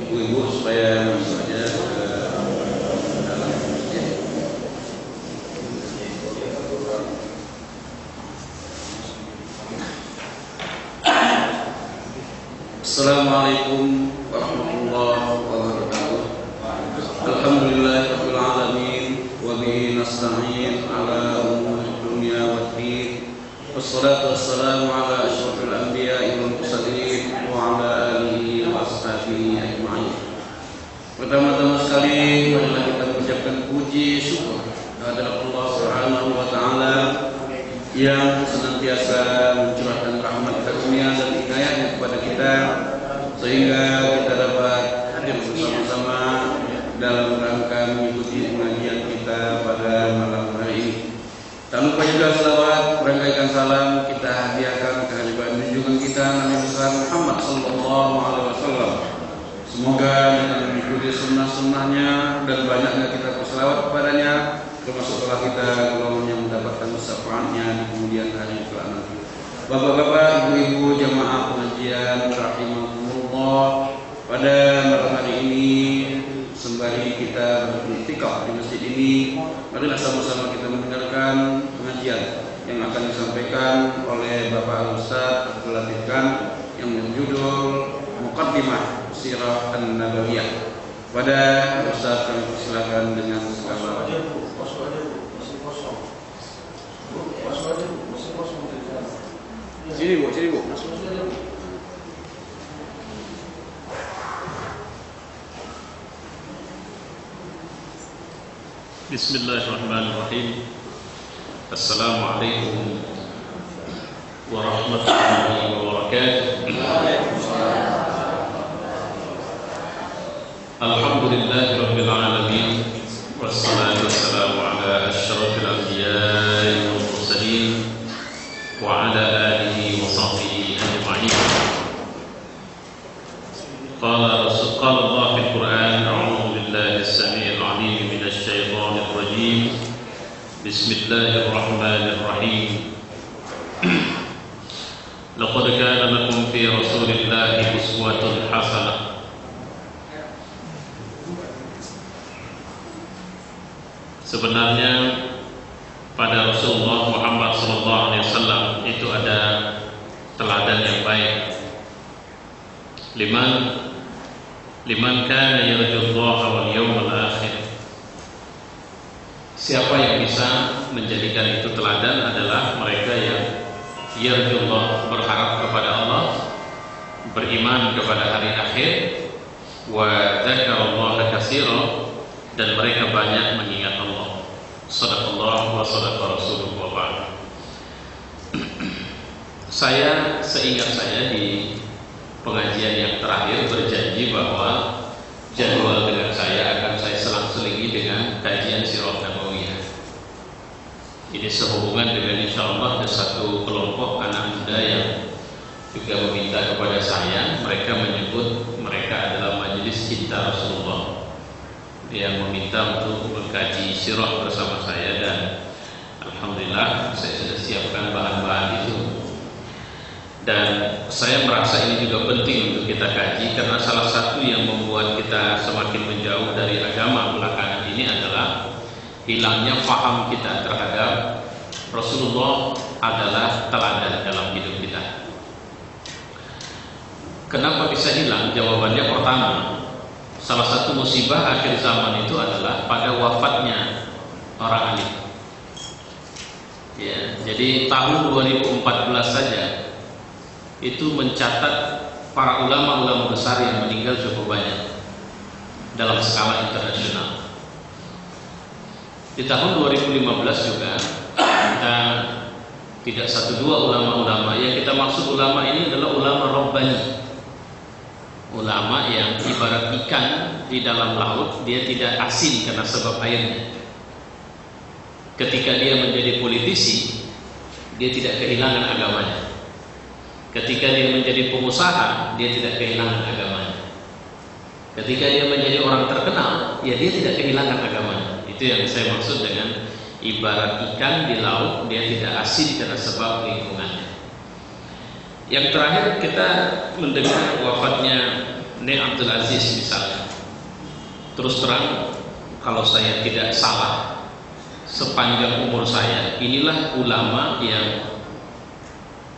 Ibu-ibu supaya masuk aja ke dalam masjid. Assalamualaikum warahmatullahi wabarakatuh. Alhamdulillahirabbil alamin wa bihi nasta'in ala umuri dunya waddin. Wassalatu wassalamu ala asyrafil anbiya'i wal mursalin wa ala alihi wa ashabihi ajma'in. Pertama-tama sekali marilah kita mengucapkan puji syukur kepada Allah Subhanahu wa taala yang senantiasa mencurahkan rahmat karunia dan hidayahnya kepada kita sehingga kita dapat hadir bersama-sama dalam rangka mengikuti pengajian kita pada malam hari ini. Tak lupa juga selawat, merangkaikan salam kita hadiahkan ke hadirat junjungan kita Nabi besar Muhammad sallallahu alaihi wasallam. Semoga dengan mengikuti sunnah-sunnahnya dan banyaknya kita berselawat kepadanya, termasuk telah kita golongan yang mendapatkan syafaatnya di kemudian hari kelak nanti. Bapak-bapak, ibu-ibu jamaah pengajian rahimakumullah, pada malam hari ini sembari kita beriktikaf di masjid ini, marilah sama-sama kita mendengarkan pengajian yang akan disampaikan oleh Bapak Ustaz Abdul Latif Khan yang berjudul Muqaddimah Sirah An-Nabawiyah. Pada Ustaz kami persilakan dengan segala sini bu. Bismillahirrahmanirrahim. Assalamualaikum warahmatullahi wabarakatuh. Alhamdulillahirabbil alamin. Wassalatu wassalamu ala asyrafil anbiya'i wal mursalin wa ala alihi wa sahbihi ajma'in. Qala Allah fil Qur'an, a'udzu billahi as-sami'il 'alim minasy syaithanir rajim. Bismillahirrahmanirrahim. Laqad kana lakum fi Rasulillahi uswatun hasanah. Sebenarnya pada Rasulullah Muhammad SAW itu ada teladan yang baik. Liman kana yarjullaha wal yawmal akhir. Siapa yang bisa menjadikan itu teladan adalah mereka yang yarjullah, berharap kepada Allah, beriman kepada hari akhir, wa dzakarallaha katsiran, dan mereka banyak mengingat Allah. Shadaqallah wa shadaqa rasuluhu wa ba'd. Saya seingat saya di pengajian yang terakhir berjanji bahwa jadwal dengan saya akan saya selang-selingi dengan kajian Sirah Nabawiyah. Ini sehubungan dengan insyaallah ada satu kelompok anak muda yang juga meminta kepada saya. Mereka menyebut mereka adalah Majelis Cinta Rasulullah, yang meminta untuk mengkaji sirah bersama saya, dan alhamdulillah saya sudah siapkan bahan-bahan itu. Dan saya merasa ini juga penting untuk kita kaji, karena salah satu yang membuat kita semakin menjauh dari agama belakangan ini adalah hilangnya faham kita terhadap Rasulullah adalah teladan dalam hidup kita. Kenapa bisa hilang? Jawabannya pertama, salah satu musibah akhir zaman itu adalah pada wafatnya orang alim. Ya, jadi tahun 2014 saja itu mencatat para ulama-ulama besar yang meninggal cukup banyak dalam skala internasional. Di tahun 2015 juga kita tidak satu dua ulama-ulama, yang kita maksud ulama ini adalah ulama Rabbani, ulama yang ibarat ikan di dalam laut, dia tidak asin karena sebab airnya. Ketika dia menjadi politisi, dia tidak kehilangan agamanya. Ketika dia menjadi pengusaha, dia tidak kehilangan agamanya. Ketika dia menjadi orang terkenal, ya dia tidak kehilangan agamanya. Itu yang saya maksud dengan ibarat ikan di laut, dia tidak asin karena sebab lingkungannya. Yang terakhir kita mendengar wafatnya Nek Abdul Aziz misalnya. Terus terang, kalau saya tidak salah, sepanjang umur saya, inilah ulama yang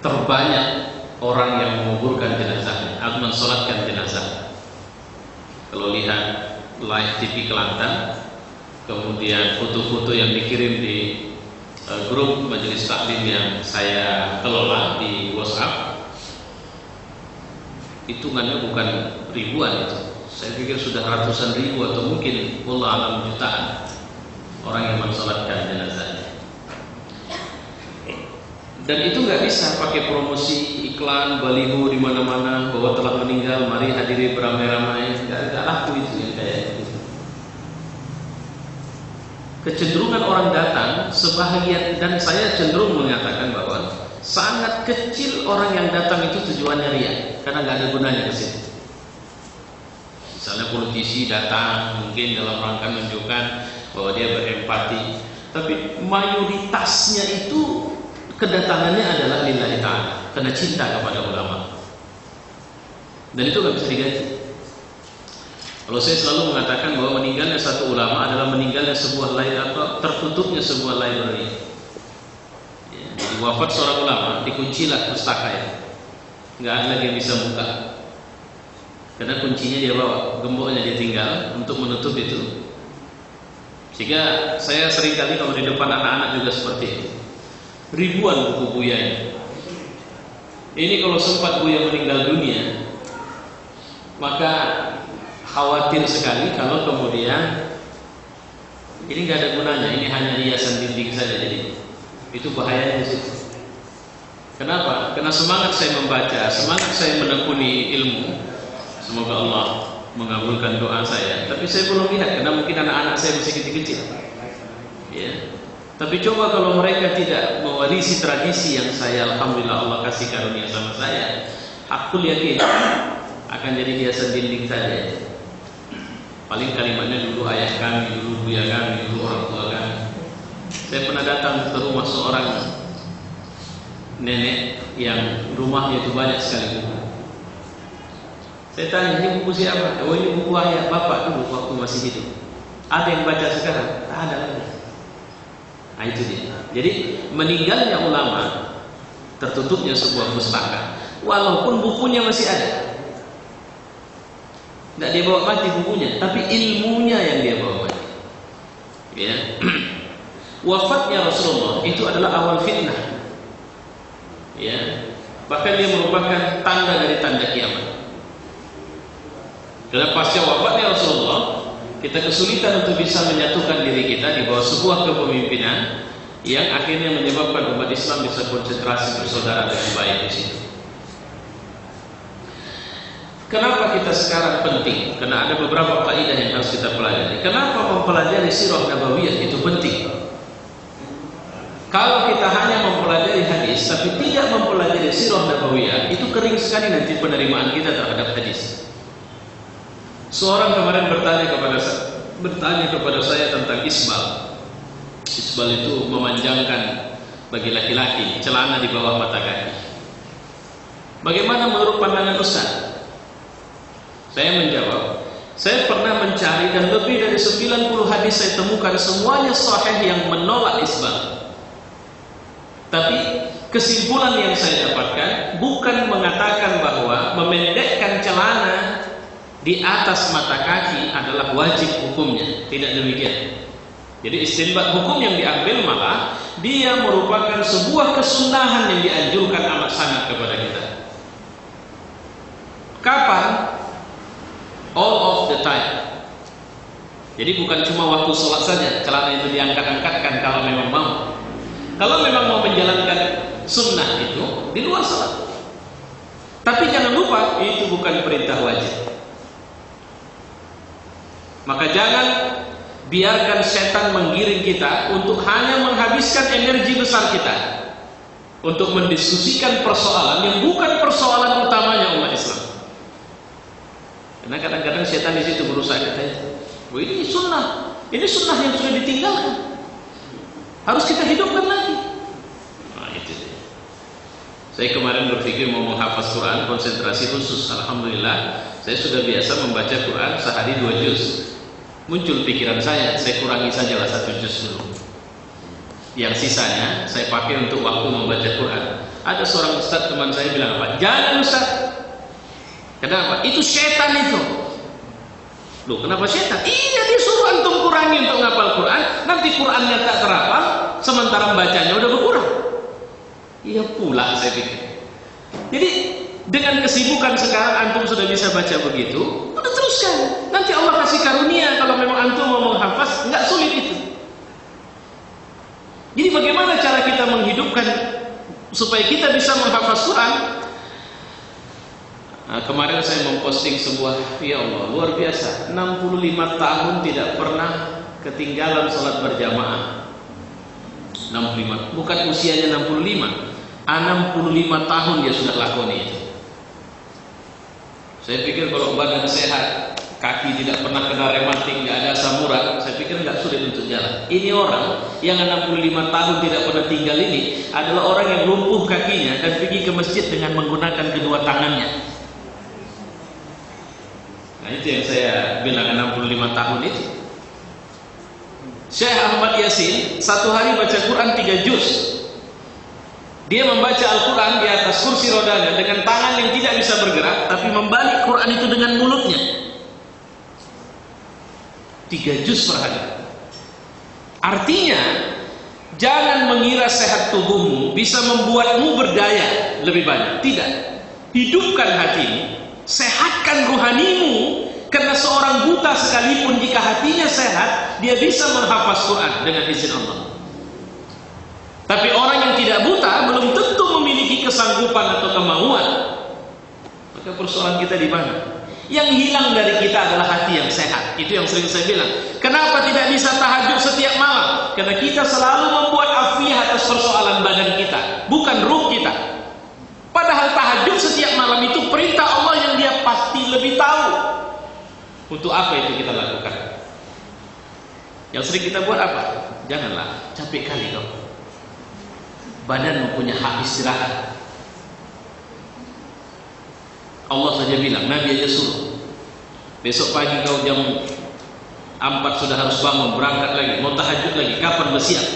terbanyak orang yang menguburkan jenazahnya atau mensolatkan jenazah. Kalau lihat live TV Kelantan, kemudian foto-foto yang dikirim di grup majelis taklim yang saya kelola di WhatsApp, hitungannya bukan ribuan itu. Saya pikir sudah ratusan ribu atau mungkin wallahu alam jutaan orang yang mensolatkan jenazahnya. Dan itu nggak bisa pakai promosi iklan baliho di mana-mana bahwa telah meninggal, mari hadiri beramai-ramai. Nggak laku itu yang kayak gitu. Kecenderungan orang datang sebahagian, dan saya cenderung mengatakan bahwa sangat kecil orang yang datang itu tujuannya ria, karena nggak ada gunanya ke situ. Misalnya politisi datang mungkin dalam rangka menunjukkan bahwa dia berempati, tapi mayoritasnya itu kedatangannya adalah lillahi ta'ala, karena cinta kepada ulama. Dan itu nggak bisa diganti. Kalau saya selalu mengatakan bahwa meninggalnya satu ulama adalah meninggalnya sebuah tertutupnya sebuah library. Ya, jadi wafat seorang ulama, dikuncilah pustaka ya, nggak ada lagi yang bisa buka, karena kuncinya dia bawa, gemboknya dia tinggal untuk menutup itu. Sehingga saya seringkali kalau di depan anak-anak juga seperti itu. Ribuan buku Buya ini kalau sempat Buya meninggal dunia, maka khawatir sekali kalau kemudian ini nggak ada gunanya, ini hanya hiasan dinding saja. Jadi itu bahayanya di situ. Kenapa? Karena semangat saya membaca, semangat saya menekuni ilmu, semoga Allah mengabulkan doa saya. Tapi saya belum lihat, karena mungkin anak-anak saya masih kecil-kecil. Ya. Tapi coba kalau mereka tidak mewarisi tradisi yang saya, alhamdulillah Allah kasih karunia sama saya, aku yakin akan jadi hiasan dinding saja. Paling kalimatnya dulu ayah kami, dulu buya kami, dulu orang tua kami. Saya pernah datang ke rumah seorang nenek yang rumahnya itu banyak sekali buku. Saya tanya, ini buku siapa? Oh, ini buku ayah bapak dulu waktu masih hidup. Ada yang baca sekarang? Tak ada lagi. Nah itu dia. Jadi meninggalnya ulama, tertutupnya sebuah pustaka, walaupun bukunya masih ada. Tidak dia bawa mati bukunya, tapi ilmunya yang dia bawa mati. Ya. Wafatnya Rasulullah itu adalah awal fitnah. Ya. Bahkan dia merupakan tanda dari tanda kiamat. Karena pasca wafatnya Rasulullah, kita kesulitan untuk bisa menyatukan diri kita di bawah sebuah kepemimpinan yang akhirnya menyebabkan umat Islam bisa konsentrasi bersaudara dengan baik di situ. Kenapa kita sekarang penting? Karena ada beberapa kaidah yang harus kita pelajari. Kenapa mempelajari sirah nabawiyah itu penting? Kalau kita hanya mempelajari hadis tapi tidak mempelajari sirah nabawiyah, itu kering sekali nanti penerimaan kita terhadap hadis. Seorang kemarin bertanya kepada saya tentang isbal. Isbal itu memanjangkan bagi laki-laki celana di bawah mata kaki. Bagaimana menurut pandangan Ustaz? Saya menjawab, saya pernah mencari dan lebih dari 90 hadis saya temukan semuanya sahih yang menolak isbal. Tapi kesimpulan yang saya dapatkan bukan mengatakan bahwa memendekkan celana di atas mata kaki adalah wajib hukumnya, tidak demikian. Jadi istinbat hukum yang diambil malah dia merupakan sebuah kesunahan yang dianjurkan amat sangat kepada kita. Kapan? All of the time. Jadi bukan cuma waktu sholat saja celana itu diangkat-angkatkan kalau memang mau. Kalau memang mau menjalankan sunnah itu di luar sholat. Tapi jangan lupa itu bukan perintah wajib. Maka jangan biarkan setan menggiring kita untuk hanya menghabiskan energi besar kita untuk mendiskusikan persoalan yang bukan persoalan utamanya umat Islam. Karena kadang-kadang setan di situ berusaha katanya, oh, ini sunnah yang sudah ditinggalkan, harus kita hidupkan lagi. Nah itu dia. Saya kemarin berpikir mau menghafaz Quran, konsentrasi khusus. Alhamdulillah, saya sudah biasa membaca Quran sehari 2 juz. Muncul pikiran saya kurangi sajalah 1 juz dulu. Yang sisanya saya pakai untuk waktu membaca Quran. Ada seorang ustaz teman saya bilang apa? Jangan ustaz. Kenapa? Itu setan itu. Loh, kenapa setan? Iya, dia suruh antum kurangi untuk ngapal Quran. Nanti Qurannya tak terapal, sementara bacanya udah berkurang. Iya pula saya pikir. Jadi dengan kesibukan sekarang antum sudah bisa baca begitu, udah teruskan. Nanti Allah kasih karunia kalau memang antum mau menghafaz, nggak sulit itu. Jadi bagaimana cara kita menghidupkan supaya kita bisa menghafaz Quran? Nah, kemarin saya memposting sebuah, ya Allah, luar biasa, 65 tahun tidak pernah ketinggalan sholat berjamaah. 65, bukan usianya 65, 65 tahun dia sudah lakoni itu. Saya pikir kalau badan sehat, kaki tidak pernah kena rematik, nggak ada asam urat, saya pikir nggak sulit untuk jalan. Ini orang yang 65 tahun tidak pernah tinggal ini adalah orang yang lumpuh kakinya dan pergi ke masjid dengan menggunakan kedua tangannya. Nah itu yang saya bilang 65 tahun itu. Syekh Ahmad Yasin satu hari baca Quran 3 juz. Dia membaca Al-Quran di atas kursi rodanya dengan tangan yang tidak bisa bergerak, tapi membalik Quran itu dengan mulutnya. 3 juz per hari. Artinya, jangan mengira sehat tubuhmu bisa membuatmu berdaya lebih banyak. Tidak. Hidupkan hatimu, sehatkan rohanimu, karena seorang buta sekalipun jika hatinya sehat, dia bisa menghafaz Quran dengan izin Allah. Tapi orang yang tidak buta belum tentu memiliki kesanggupan atau kemauan. Maka persoalan kita di mana? Yang hilang dari kita adalah hati yang sehat. Itu yang sering saya bilang. Kenapa tidak bisa tahajud setiap malam? Karena kita selalu membuat afiah atas persoalan badan kita, bukan ruh kita. Padahal tahajud setiap malam itu perintah Allah yang dia pasti lebih tahu. Untuk apa itu kita lakukan? Yang sering kita buat apa? Janganlah, capek kali kau. Badan punya hak istirahat. Allah saja bilang, Nabi aja suruh. Besok pagi kau jam 4 sudah harus bangun, berangkat lagi, mau tahajud lagi, kapan bersiap?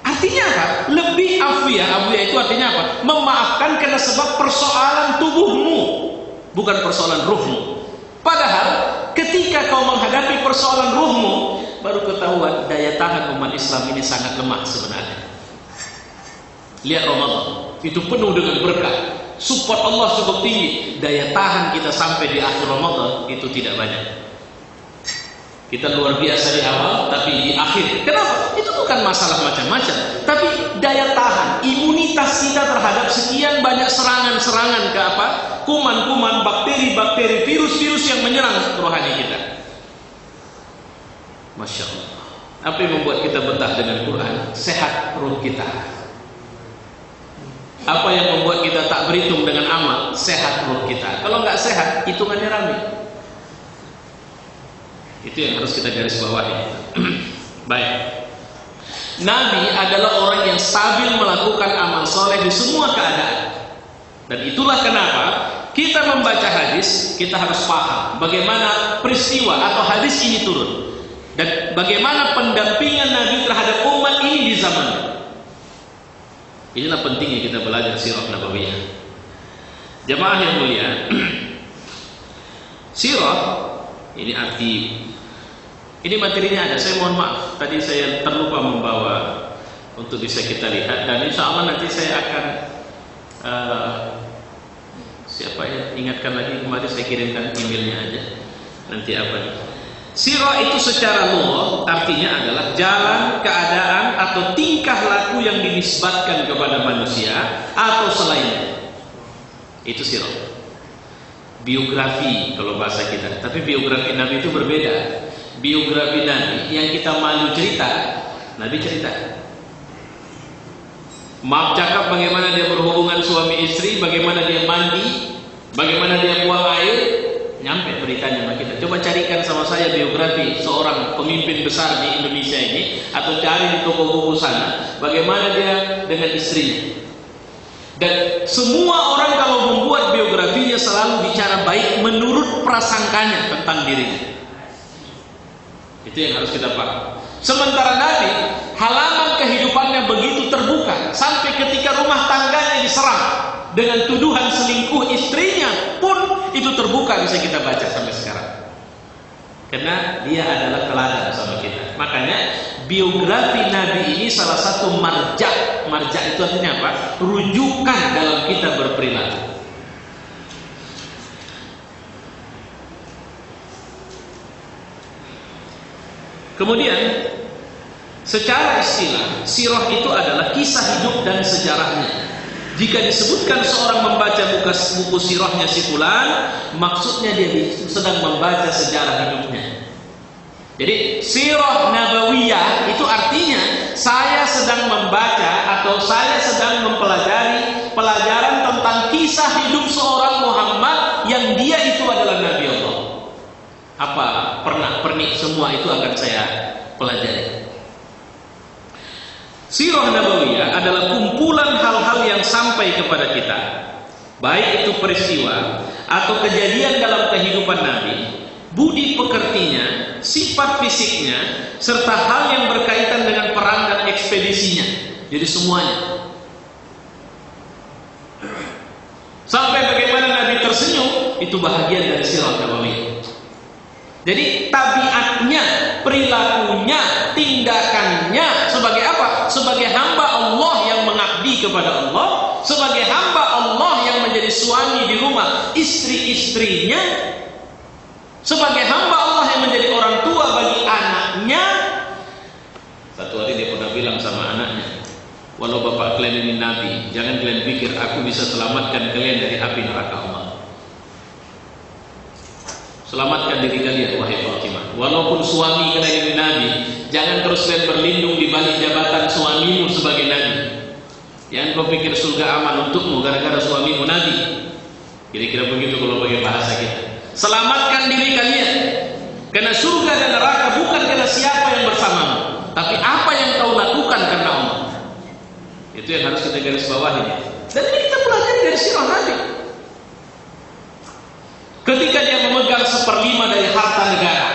Artinya apa? Lebih afiah. Afiah itu artinya apa? Memaafkan karena sebab persoalan tubuhmu, bukan persoalan ruhmu. Padahal ketika kau menghadapi persoalan ruhmu, baru ketahuan daya tahan umat Islam ini sangat lemah sebenarnya. Lihat Ramadan, itu penuh dengan berkah, support Allah cukup tinggi. Daya tahan kita sampai di akhir Ramadan itu tidak banyak. Kita luar biasa di awal, tapi di akhir. Kenapa? Itu bukan masalah macam-macam, tapi daya tahan, imunitas kita terhadap sekian banyak serangan-serangan ke apa? Kuman-kuman, bakteri-bakteri, virus-virus yang menyerang rohani kita. Masya Allah. Apa yang membuat kita betah dengan Quran? Sehat ruh kita. Apa yang membuat kita tak berhitung dengan amal? Sehat ruh kita. Kalau nggak sehat, hitungannya rame. Itu yang harus kita garis bawahi. Baik. Nabi adalah orang yang stabil melakukan amal soleh di semua keadaan. Dan itulah kenapa kita membaca hadis, kita harus paham bagaimana peristiwa atau hadis ini turun. Dan bagaimana pendampingan Nabi terhadap umat ini di zamannya. Inilah pentingnya kita belajar sirah nabawiyah. Jamaah yang mulia, sirah ini ini materinya ada. Saya mohon maaf, tadi saya terlupa membawa untuk bisa kita lihat. Dan insya Allah nanti saya akan siapa ya, ingatkan lagi, kemarin saya kirimkan emailnya aja. Nanti apa nih? Sirah itu secara lugah artinya adalah jalan, keadaan atau tingkah laku yang dinisbatkan kepada manusia atau selainnya. Itu sirah. Biografi kalau bahasa kita. Tapi biografi Nabi itu berbeda. Biografi Nabi yang kita malu cerita, Nabi cerita. Maaf cakap bagaimana dia berhubungan suami istri, bagaimana dia mandi, bagaimana dia buang air, nyampe beritanya sama kita. Coba carikan sama saya biografi seorang pemimpin besar di Indonesia ini, atau cari di toko buku sana, bagaimana dia dengan istrinya. Dan semua orang kalau membuat biografinya selalu bicara baik menurut prasangkanya tentang dirinya. Itu yang harus kita paham. Sementara Nabi, halaman kehidupannya begitu terbuka, sampai ketika rumah tangganya diserang dengan tuduhan selingkuh istrinya pun itu terbuka, bisa kita baca sampai sekarang. Karena dia adalah teladan sama kita. Makanya biografi Nabi ini salah satu marja. Marja itu artinya apa? Rujukan dalam kita berperilaku. Kemudian secara istilah, sirah itu adalah kisah hidup dan sejarahnya. Jika disebutkan seorang membaca buku sirahnya si fulan, maksudnya dia sedang membaca sejarah hidupnya. Jadi sirah nabawiyah itu artinya saya sedang membaca atau saya sedang mempelajari pelajaran tentang kisah hidup seorang Muhammad yang dia itu adalah Nabi Allah. Apa pernik semua itu akan saya pelajari. Sirah Nabawiyah adalah kumpulan hal-hal yang sampai kepada kita, baik itu peristiwa atau kejadian dalam kehidupan Nabi, budi pekertinya, sifat fisiknya, serta hal yang berkaitan dengan perang dan ekspedisinya. Jadi semuanya. Sampai bagaimana Nabi tersenyum, itu bahagian dari sirah Nabawiyah. Jadi tabiatnya, perilakunya, tindakannya sebagai apa? Sebagai hamba Allah yang mengabdi kepada Allah, sebagai hamba Allah yang menjadi suami di rumah istri-istrinya, sebagai hamba Allah yang menjadi orang tua bagi anaknya. Satu hari dia pernah bilang sama anaknya, walau bapak kalian ini Nabi, jangan kalian pikir aku bisa selamatkan kalian dari api neraka Allah. Selamatkan diri kalian wahai Fatimah. Walaupun suami kalian ini Nabi, jangan terus kalian berlindung di balik jabatan suamimu sebagai Nabi. Jangan kau pikir surga aman untukmu gara-gara suamimu Nabi. Kira-kira begitu kalau pakai bahasa kita. Selamatkan diri kalian, karena surga dan neraka bukan karena siapa yang bersamamu, tapi apa yang kau lakukan karena Allah. Itu yang harus kita garis bawahi. Dan ini kita pelajari dari sirah Nabi. Ketika dia memegang 1/5 dari harta negara,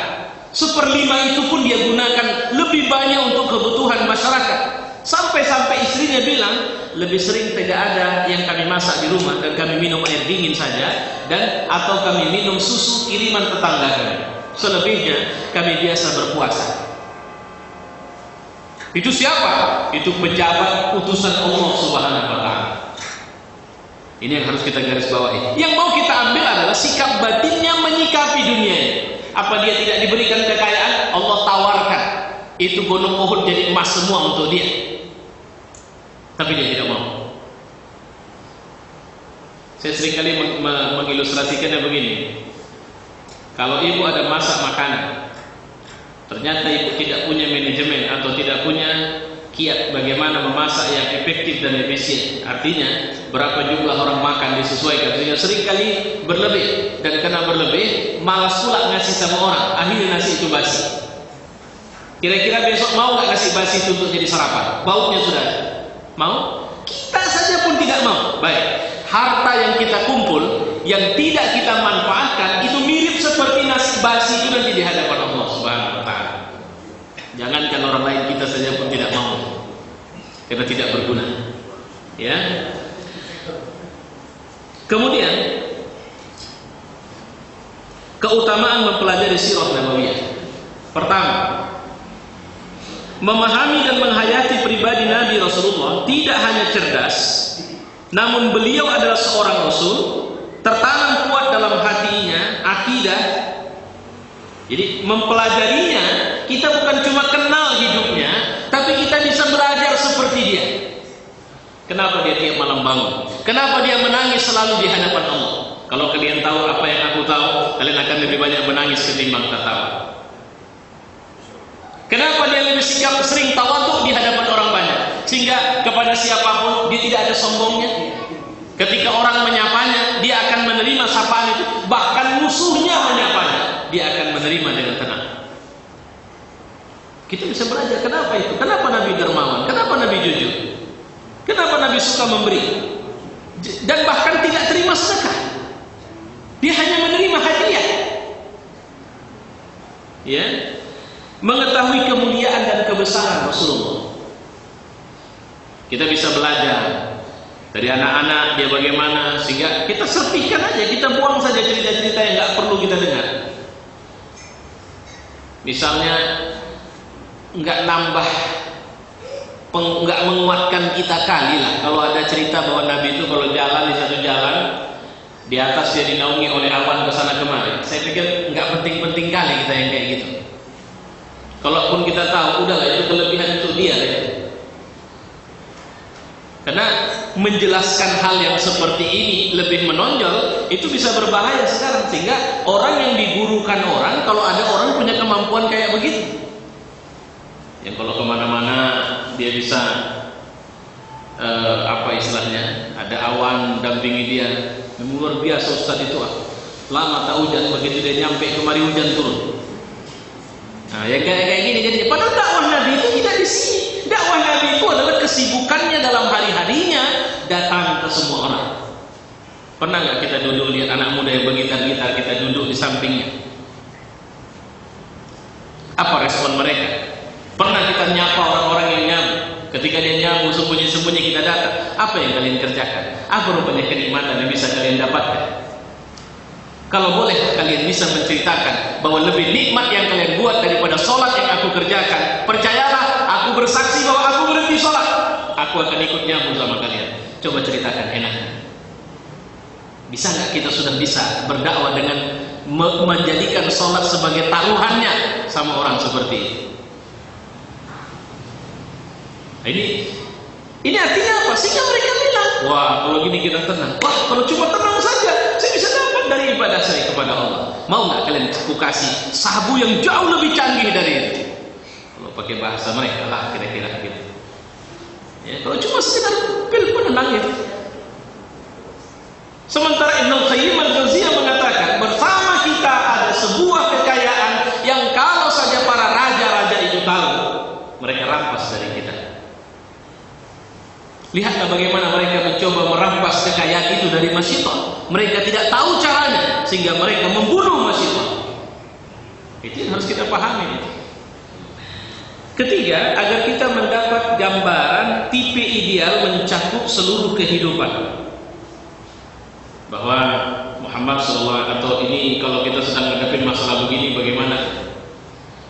1/5 itu pun dia gunakan lebih banyak untuk kebutuhan masyarakat. Sampai-sampai istrinya bilang, lebih sering tidak ada yang kami masak di rumah dan kami minum air dingin saja, dan atau kami minum susu kiriman tetangga kami. Selebihnya kami biasa berpuasa. Itu siapa? Itu pejabat utusan Allah Subhanahu wa Ta'ala. Ini yang harus kita garis bawahi. Yang mau kita ambil adalah sikap batinnya menyikapi dunia ini. Apa dia tidak diberikan kekayaan? Allah tawarkan itu gunung Uhud jadi emas semua untuk dia, tapi dia tidak mau. Saya seringkali mengilustrasikannya begini. Kalau ibu ada masak makanan, ternyata ibu tidak punya manajemen atau tidak punya kiat bagaimana memasak yang efektif dan efisien. Artinya berapa jumlah orang makan disesuaikan, sehingga seringkali berlebih, dan karena berlebih malas pula ngasih sama orang, akhirnya nasi itu basi. Kira-kira besok mau nggak ngasih basi itu untuk jadi sarapan? Baunya sudah mau? Kita saja pun tidak mau. Baik, harta yang kita kumpul yang tidak kita manfaatkan itu mirip seperti nasi basi itu nanti di hadapan Allah Subhanahu wa Ta'ala. Jangankan orang lain, kita saja pun tidak mau, karena tidak berguna. Ya. Kemudian keutamaan mempelajari sirah Nabawiyah. Pertama, memahami dan menghayati pribadi Nabi Rasulullah tidak hanya cerdas, namun beliau adalah seorang Rasul, tertanam kuat dalam hatinya akidah. Jadi mempelajarinya, kita bukan cuma kenal hidupnya, tapi kita bisa belajar seperti dia. Kenapa dia tiap malam bangun? Kenapa dia menangis selalu di hadapan Allah? Kalau kalian tahu apa yang aku tahu, kalian akan lebih banyak menangis ketimbang tertawa. Kenapa dia lebih sering tawadhu di hadapan orang banyak, sehingga kepada siapapun dia tidak ada sombongnya. Ketika orang menyapanya, dia akan menerima sapaan itu. Bahkan musuhnya menyapanya, dia akan menerima dengan tenang. Kita bisa belajar kenapa itu. Kenapa Nabi dermawan? Kenapa Nabi jujur? Kenapa Nabi suka memberi? dan bahkan tidak terima sedekah. Dia hanya menerima hadiah. Ya, mengetahui kemuliaan dan kebesaran Rasulullah. Kita bisa belajar dari anak-anak dia bagaimana, sehingga kita serpikan aja, kita buang saja cerita-cerita yang nggak perlu kita dengar. Misalnya nggak nambah, nggak menguatkan kita kali lah kalau ada cerita bahwa Nabi itu kalau jalan di satu jalan, di atas dia dinaungi oleh awan ke sana kemari. Saya pikir nggak penting-penting kali kita yang kayak gitu. Kalaupun kita tahu, udahlah itu kelebihan untuk dia lah itu. Karena menjelaskan hal yang seperti ini lebih menonjol, itu bisa berbahaya sekarang, sehingga orang yang digurukan orang, kalau ada orang punya kemampuan kayak begitu, yang kalau kemana-mana dia bisa apa istilahnya, ada awan dampingi dia, luar biasa Ustaz itu. Lama tak hujan, begitu dia nyampe kemari hujan turun. Nah, yang kayak gini jadi. Padahal dakwah Nabi itu tidak di sini. Dakwah Nabi itu adalah kesibukannya dalam hari-harinya datang ke semua orang. Pernah nggak kita duduk lihat anak muda yang bergitar-gitar, kita duduk di sampingnya? Apa respon mereka? Pernah kita nyapa orang-orang yang nyabu? Ketika dia nyabu sembunyi-sembunyi kita datang. Apa yang kalian kerjakan? Apa rupanya kenikmatan yang bisa kalian dapatkan? Kalau boleh kalian bisa menceritakan bahwa lebih nikmat yang kalian buat daripada sholat yang aku kerjakan, percayalah, aku bersaksi bahwa aku berhenti sholat, aku akan ikut nyabu sama kalian. Coba ceritakan enaknya. Bisa nggak kita sudah bisa berdakwah dengan menjadikan sholat sebagai taruhannya sama orang seperti ini? Ini artinya apa? Sehingga mereka bilang, wah kalau gini kita tenang. Wah kalau cuma tenang saja, saya bisa dapat dari ibadah saya kepada Allah. Mau nggak kalian aku kasih sabu yang jauh lebih canggih dari itu? Kalau pakai bahasa mereka lah kira-kira gitu. Ya, kalau cuma sekedar pil penenang itu. Sementara Ibnu Qayyim al-Jauziyah mengatakan, bersama kita ada sebuah kekayaan yang kalau saja para raja-raja itu tahu, mereka rampas dari kita. Lihatlah bagaimana mereka mencoba merampas kekayaan itu dari Masyitah. Mereka tidak tahu caranya, sehingga mereka membunuh Masyitah. Itu yang harus kita pahami. Ketiga, agar kita mendapat gambaran tipe ideal mencakup seluruh kehidupan, bahwa Muhammad SAW atau ini kalau kita sedang menghadapi masalah begini bagaimana?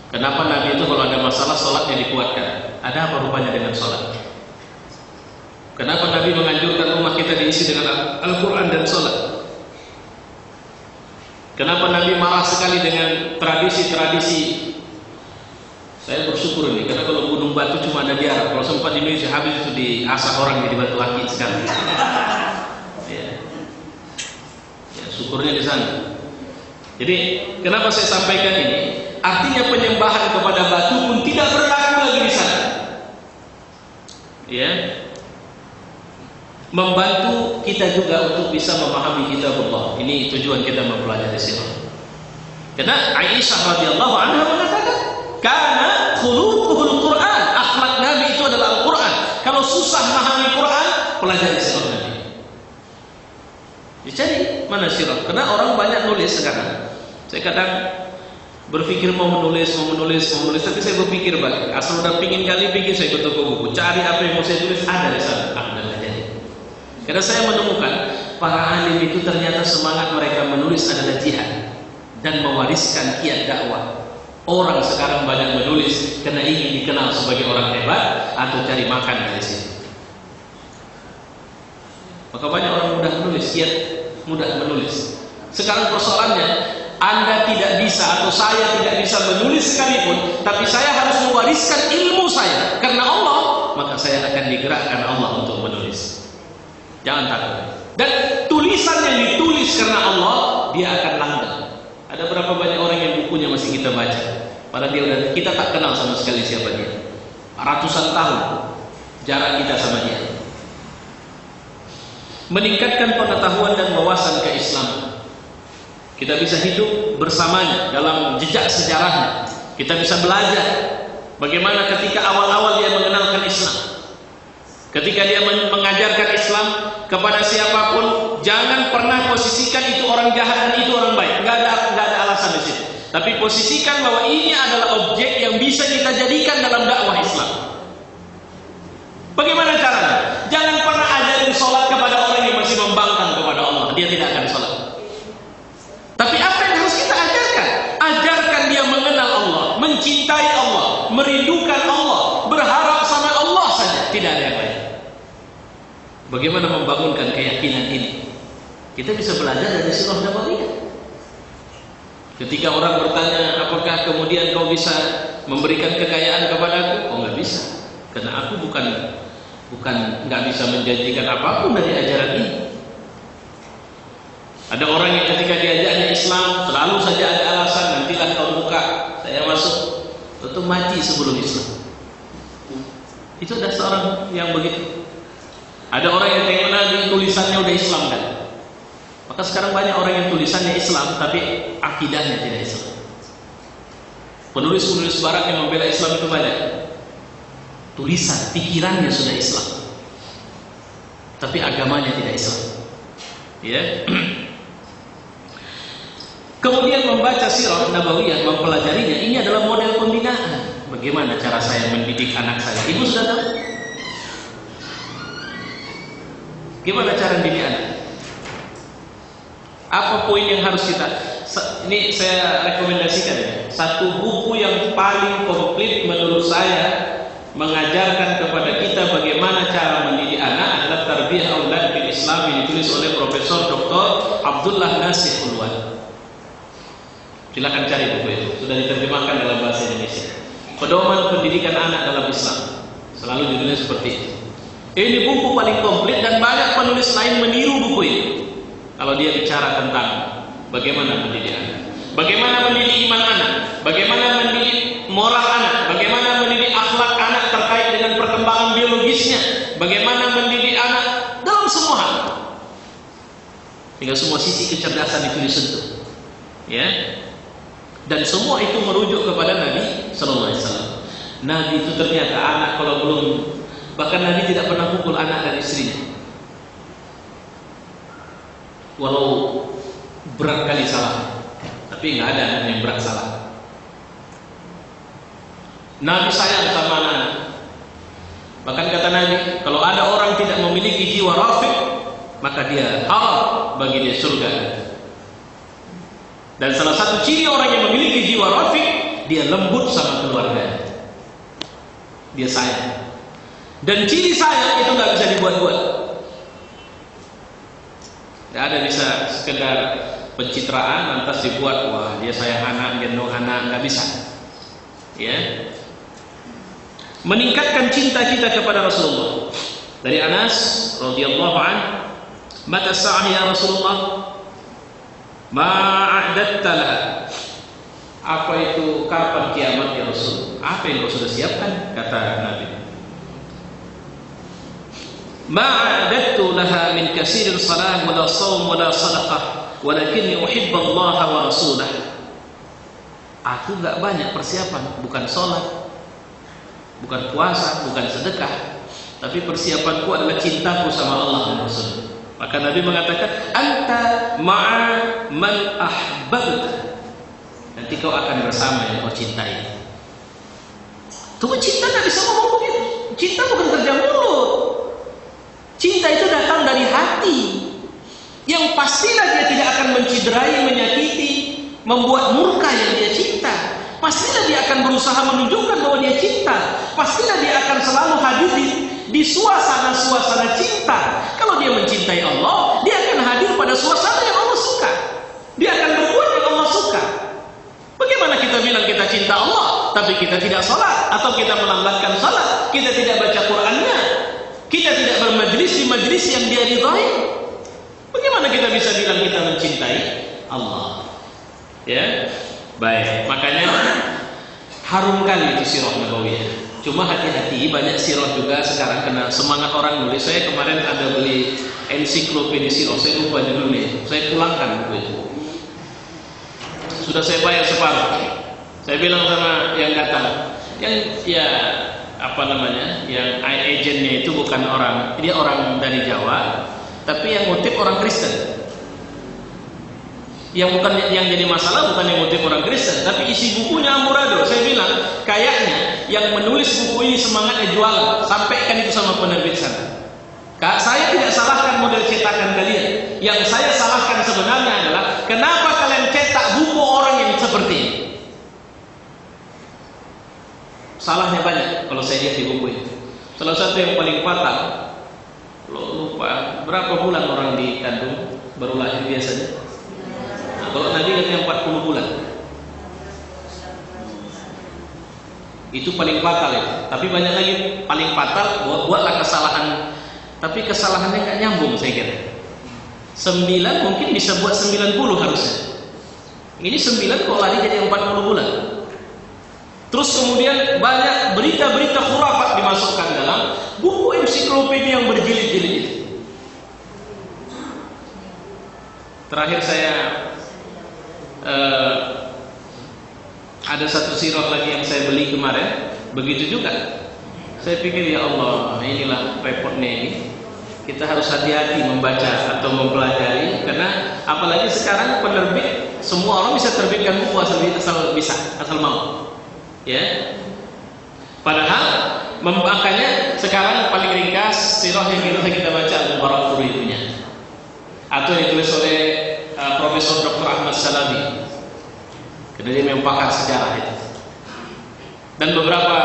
Kenapa Nabi itu kalau ada masalah sholatnya dikuatkan? Ada apa rupanya dengan sholat? Kenapa Nabi menganjurkan rumah kita diisi dengan Al-Quran dan sholat? Kenapa Nabi marah sekali dengan tradisi-tradisi? Saya bersyukur ini, karena kalau gunung batu cuma ada di Arab. Kalau sempat di Indonesia habis itu diasah orang jadi batu akik sekali. Ya, syukurnya di sana. Jadi kenapa saya sampaikan ini? Artinya penyembahan kepada batu pun tidak berlaku lagi di sana. Ya. Membantu kita juga untuk bisa memahami kitabullah. Ini tujuan kita mempelajari sirah. Karena Aisyah radhiyallahu anha mengatakan, "Kana khuluquhul Quran." Akhlak Nabi itu adalah Al-Quran. Kalau susah memahami Quran, pelajari sirah Nabi. Dicari mana sirah? Karena orang banyak nulis sekarang. Saya kadang berpikir mau menulis, tapi saya berpikir balik. Asal udah pingin kali bikin, saya ke toko buku, cari apa yang mau saya tulis, ada di sana. Karena saya menemukan para alim itu ternyata semangat mereka menulis adalah jihad dan mewariskan kiat dakwah. Orang sekarang banyak menulis karena ingin dikenal sebagai orang hebat atau cari makan dari situ. Maka banyak orang mudah menulis, kiat mudah menulis. Sekarang persoalannya, Anda tidak bisa atau saya tidak bisa menulis sekalipun, tapi saya harus mewariskan ilmu saya karena Allah, maka saya akan digerakkan Allah untuk menulis. Jangan takut. Dan tulisan yang ditulis karena Allah, dia akan langgeng. Ada berapa banyak orang yang bukunya masih kita baca, padahal dia udah, kita tak kenal sama sekali siapa dia. Ratusan tahun jarak kita sama dia. Meningkatkan pengetahuan dan wawasan keislaman. Kita bisa hidup bersamanya dalam jejak sejarahnya. Kita bisa belajar bagaimana ketika awal-awal dia mengenalkan Islam. Ketika dia mengajarkan Islam kepada siapapun, jangan pernah posisikan itu orang jahat dan itu orang baik. Nggak ada alasan di situ. Tapi posisikan bahwa ini adalah objek yang bisa kita jadikan dalam dakwah Islam. Bagaimana caranya? Jangan pernah ajarin sholat kepada orang yang masih membangkang kepada Allah. Dia tidak akan sholat. Tapi apa yang harus kita ajarkan? Ajarkan dia mengenal Allah, mencintai Allah, merindukan Allah, berharap sama Allah saja. Tidak ada yang lain. Bagaimana membangunkan keyakinan ini? Kita bisa belajar dari sirah nabawiyah. Ketika orang bertanya, apakah kemudian kau bisa memberikan kekayaan kepadaku? Oh, nggak bisa, karena aku bukan nggak bisa menjanjikan apapun dari ajaran ini. Ada orang yang ketika diajaknya Islam selalu saja ada alasan, nantilah kau buka, saya masuk, tentu mati sebelum Islam. Itu ada seorang yang begitu. Ada orang yang tengok Nabi tulisannya udah Islam kan. Maka sekarang banyak orang yang tulisannya Islam tapi akidahnya tidak Islam. Penulis-penulis barat yang membela Islam itu banyak. Tulisan, pikirannya sudah Islam, tapi agamanya tidak Islam. Ya. Kemudian membaca sirah nabawiyah, mempelajarinya, ini adalah model pembinaan. Bagaimana cara saya mendidik anak saya? Ibu sudah tahu? Gimana cara mendidik anak? Apa poin yang harus kita? Ini saya rekomendasikan ya. Satu buku yang paling komplit menurut saya mengajarkan kepada kita bagaimana cara mendidik anak adalah Tarbiyah Aulad bil Islam, yang ditulis oleh Profesor Dr. Abdullah Nasir Ulwan. Silakan cari buku itu, sudah diterjemahkan dalam bahasa Indonesia. Pedoman pendidikan anak dalam Islam. Selalu judulnya seperti itu. Ini buku paling komplit dan banyak penulis lain meniru buku ini. Kalau dia bicara tentang bagaimana mendidik anak, bagaimana mendidik iman anak, bagaimana mendidik moral anak, bagaimana mendidik akhlak anak terkait dengan perkembangan biologisnya, bagaimana mendidik anak dalam semua hal. Hingga semua sisi kecerdasan itu disentuh. Ya. Dan semua itu merujuk kepada Nabi sallallahu alaihi wasallam. Nabi itu ternyata anak kalau belum, bahkan Nabi tidak pernah pukul anak dan istrinya. Walau berat kali salah, tapi nggak ada anak yang berat salah. Nabi sayang sama anak. Bahkan kata Nabi, kalau ada orang tidak memiliki jiwa rafiq, maka dia haram bagi dia surga. Dan salah satu ciri orang yang memiliki jiwa rafiq, dia lembut sama keluarga. Dia sayang. Dan ciri sayang itu nggak bisa dibuat-buat. Tidak ada bisa sekedar pencitraan lantas dibuat, wah dia sayang anak, gendong anak, nggak bisa. Ya. Meningkatkan cinta kita kepada Rasulullah. Dari Anas radhiyallahu anhu, "Mata sa'ah ya Rasulullah? Ma'adatta laha." Apa itu kapan kiamat ya Rasul? Apa yang kau sudah siapkan? Kata Nabi. Ma'adattu laha min katsiril salah wala shaum wala sadaqah walakinni uhibbu Allah wa rasulah. Aku enggak banyak persiapan, bukan salat, bukan puasa, bukan sedekah, tapi persiapanku adalah cintaku sama Allah dan Rasul. Maka Nabi mengatakan, anta ma'a man ahbabta. Nanti kau akan bersama yang kau cintai. Tuh cinta tak bisa ngomong begitu. Cinta bukan kerja mulut. Cinta itu datang dari hati. Yang pastilah dia tidak akan menciderai, menyakiti, membuat murka yang dia cinta. Pastilah dia akan berusaha menunjukkan bahwa dia cinta. Pastilah dia akan selalu hadir di suasana-suasana cinta. Kalau dia mencintai Allah, dia akan hadir pada suasana yang Allah suka. Dia akan berbuat yang Allah suka. Bagaimana kita bilang kita cinta Allah, tapi kita tidak sholat, atau kita melambatkan sholat, kita tidak baca Qur'annya, kita tidak bermajlis di majlis yang dia ridhai? Bagaimana kita bisa bilang kita mencintai Allah? Ya, baik. Makanya harum kali itu sirah nabawiyah. Cuma hati-hati, banyak sirah juga sekarang kena semangat orang nulis. Saya kemarin ada beli ensiklopedia sirah, saya lupa judulnya. Saya pulangkan buku itu. Sudah saya bayar separuh. Saya bilang sama yang datang, yang ya apa namanya, yang agentnya itu bukan orang, dia orang dari Jawa, tapi yang ngutip orang Kristen. Yang jadi masalah bukan yang ngutip orang Kristen, tapi isi bukunya amburadul. Saya bilang kayaknya yang menulis buku ini semangatnya jualan, sampaikan itu sama penerbit sana. Saya tidak salahkan model cetakan kalian. Yang saya salahkan sebenarnya adalah kenapa kalian cetak buku orang yang seperti ini. Salahnya banyak kalau saya lihat di buku itu. Salah satu yang paling fatal, lupa berapa bulan orang dikandung baru lahir biasanya. Nah, kalau Nabi katanya 40 bulan. Itu paling fatal itu. Tapi banyak lagi paling fatal, buatlah kesalahan. Tapi kesalahannya nggak nyambung saya kira. 9 mungkin bisa buat 90 harusnya. Ini 9 kok lari jadi 40 bulan. Terus kemudian banyak berita-berita khurafat dimasukkan dalam buku ensiklopedia yang berjilid-jilid itu. Terakhir saya ada satu sirah lagi yang saya beli kemarin, begitu juga. Saya pikir ya Allah, inilah repotnya ini. Kita harus hati-hati membaca atau mempelajari, karena apalagi sekarang penerbit semua orang bisa terbitkan buku asal mau. Ya, padahal makanya sekarang paling ringkas sirah yang kita baca Al-Mubarak itunya, atau yang ditulis oleh Profesor Dr. Ahmad Salabi, karena dia memang pakar sejarah itu. Dan beberapa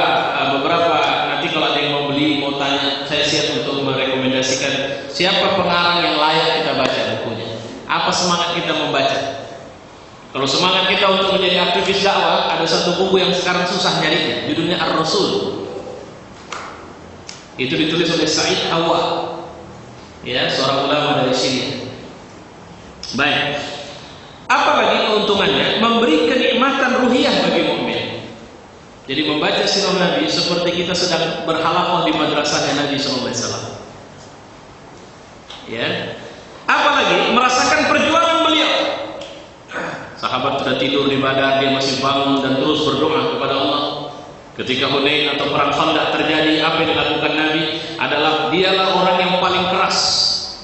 nanti kalau ada yang mau beli, mau tanya, saya siap untuk merekomendasikan siapa pengarang yang layak kita baca bukunya. Apa semangat kita membaca? Kalau semangat kita untuk menjadi aktivis dakwah, ada satu buku yang sekarang susah nyarinya, judulnya Ar-Rasul. Itu ditulis oleh Said Hawa, ya, seorang ulama dari Syria. Baik. Apalagi keuntungannya? Memberi kenikmatan ruhiyah bagi mukmin. Jadi membaca sirah Nabi seperti kita sedang berhalaqah di madrasahnya Nabi SAW. Ya. Apalagi merasakan perjuangan beliau. Sahabat sudah tidur di Badar, dia masih bangun dan terus berdoa kepada Allah. Ketika Hunain atau perang Khandaq terjadi, apa yang dilakukan Nabi adalah dialah orang yang paling keras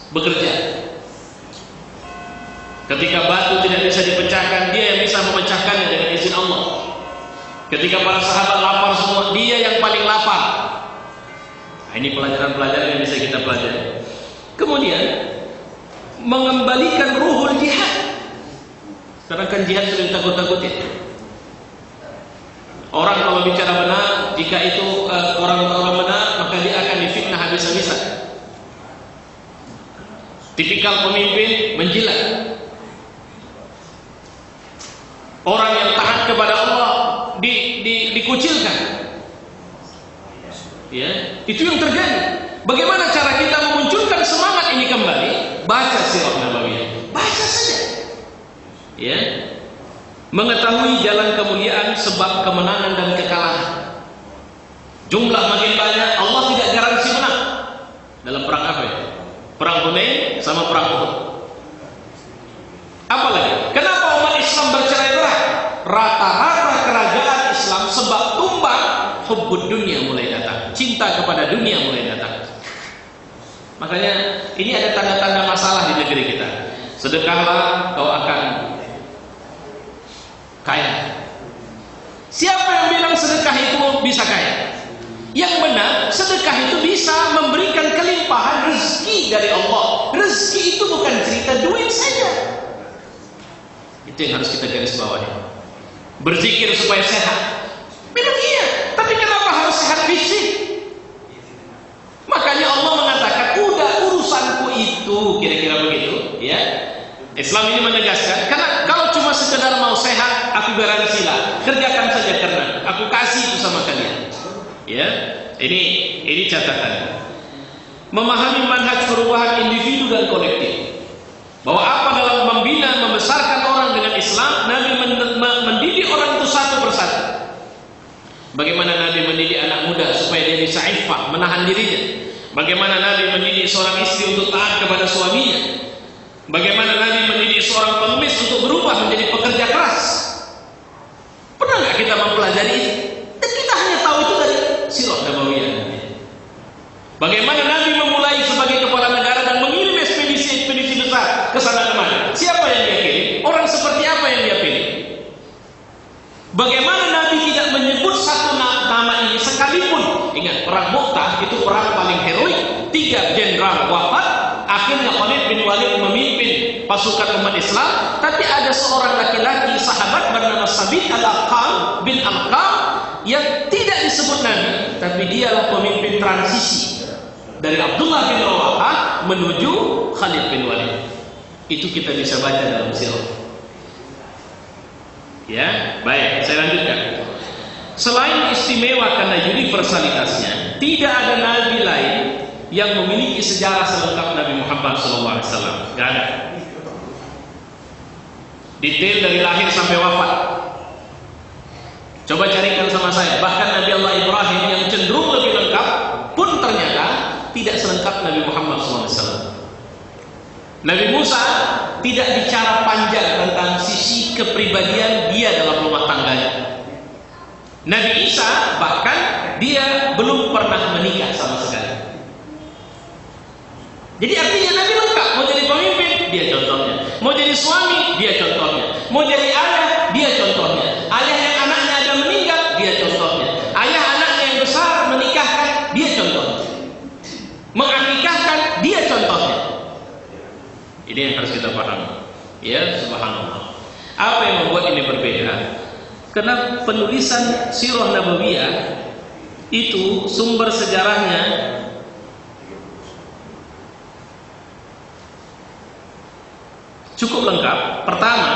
bekerja. Ketika batu tidak bisa dipecahkan, dia yang bisa memecahkannya dengan izin Allah. Ketika para sahabat lapar semua, dia yang paling lapar. Nah, ini pelajaran-pelajaran yang bisa kita pelajari. Kemudian mengembalikan ruhul jihad. Karena kan jihad sudah ditakut-takutin. Orang kalau bicara benar, jika itu orang-orang benar, maka dia akan difitnah habis-habisan. Tipikal pemimpin menjilat. Orang yang taat kepada Allah dikucilkan. Ya, itu yang terjadi. Bagaimana cara kita memunculkan semangat ini kembali? Baca sirah Nabawiyah. Baca saja. Ya, mengetahui jalan kemuliaan, sebab kemenangan dan kekalahan. Jumlah makin banyak, Allah tidak garansi menang. Dalam perang apa ya? Perang Hunain sama perang Uhud. Apalagi? Kenapa umat Islam bercerai-berai? Rata-rata kerajaan Islam sebab tumbang hubbud dunia mulai datang. Cinta kepada dunia mulai datang. Makanya ini ada tanda-tanda masalah di negeri kita. Sedekahlah, kau akan kaya. Siapa yang bilang sedekah itu bisa kaya? Yang benar, sedekah itu bisa memberikan kelimpahan rezeki dari Allah. Rezeki itu bukan cerita duit saja. Itu yang harus kita garis bawahi. Berzikir supaya sehat, memang iya. Tapi kenapa harus sehat fisik? Makanya Allah mengatakan, udah urusanku itu, kira-kira begitu, ya. Islam ini menegaskan, karena kalau cuma sekedar mau sehat, aku garansilah, kerjakan saja karena aku kasih itu sama kalian. Ya, ini catatan. Memahami manhaj perubahan individu dan kolektif. Bahwa apa dalam membina, membesarkan orang dengan Islam, Nabi mendidik orang itu satu persatu. Bagaimana Nabi mendidik anak muda supaya dia bisa iffah, menahan dirinya. Bagaimana Nabi mendidik seorang istri untuk taat kepada suaminya. Bagaimana Nabi mendidik seorang pengemis untuk berubah menjadi pekerja keras. Pernah nggak kita mempelajari itu? Dan kita hanya tahu itu dari sirah Nabawiyah. Bagaimana Nabi tidak menyebut satu nama ini sekalipun? Ingat, perang Mu'tah itu perang paling heroik. 3 jenderal wafat. Akhirnya Khalid bin Walid memimpin pasukan umat Islam. Tapi ada seorang laki-laki sahabat bernama Sabit al-Aqam bin Al-Qam yang tidak disebut Nabi, tapi dialah pemimpin transisi dari Abdullah bin Rawahah menuju Khalid bin Walid. Itu kita bisa baca dalam sirah. Ya, baik, saya lanjutkan. Selain istimewa karena universalitasnya, tidak ada nabi lain yang memiliki sejarah selengkap Nabi Muhammad SAW. Gak ada. Detail dari lahir sampai wafat. Coba carikan sama saya. Bahkan Nabi Allah Ibrahim yang cenderung lebih lengkap pun ternyata tidak selengkap Nabi Muhammad SAW. Nabi Musa tidak bicara panjang tentang sisi kepribadian dia dalam rumah tangganya. Nabi Isa bahkan dia belum pernah menikah sama sekali. Jadi artinya Nabi lengkap. Mau jadi pemimpin, dia contohnya. Mau jadi suami, dia contohnya. Mau jadi ayah, dia contohnya. Ayah yang anaknya ada meninggal, dia contohnya. Ayah anaknya yang besar menikahkan, dia contohnya. Mengakikahkan, dia contohnya. Ini yang harus kita pahami. Ya, subhanallah. Apa yang membuat ini berbeda? Karena penulisan sirah nabawiyah itu sumber sejarahnya cukup lengkap. Pertama,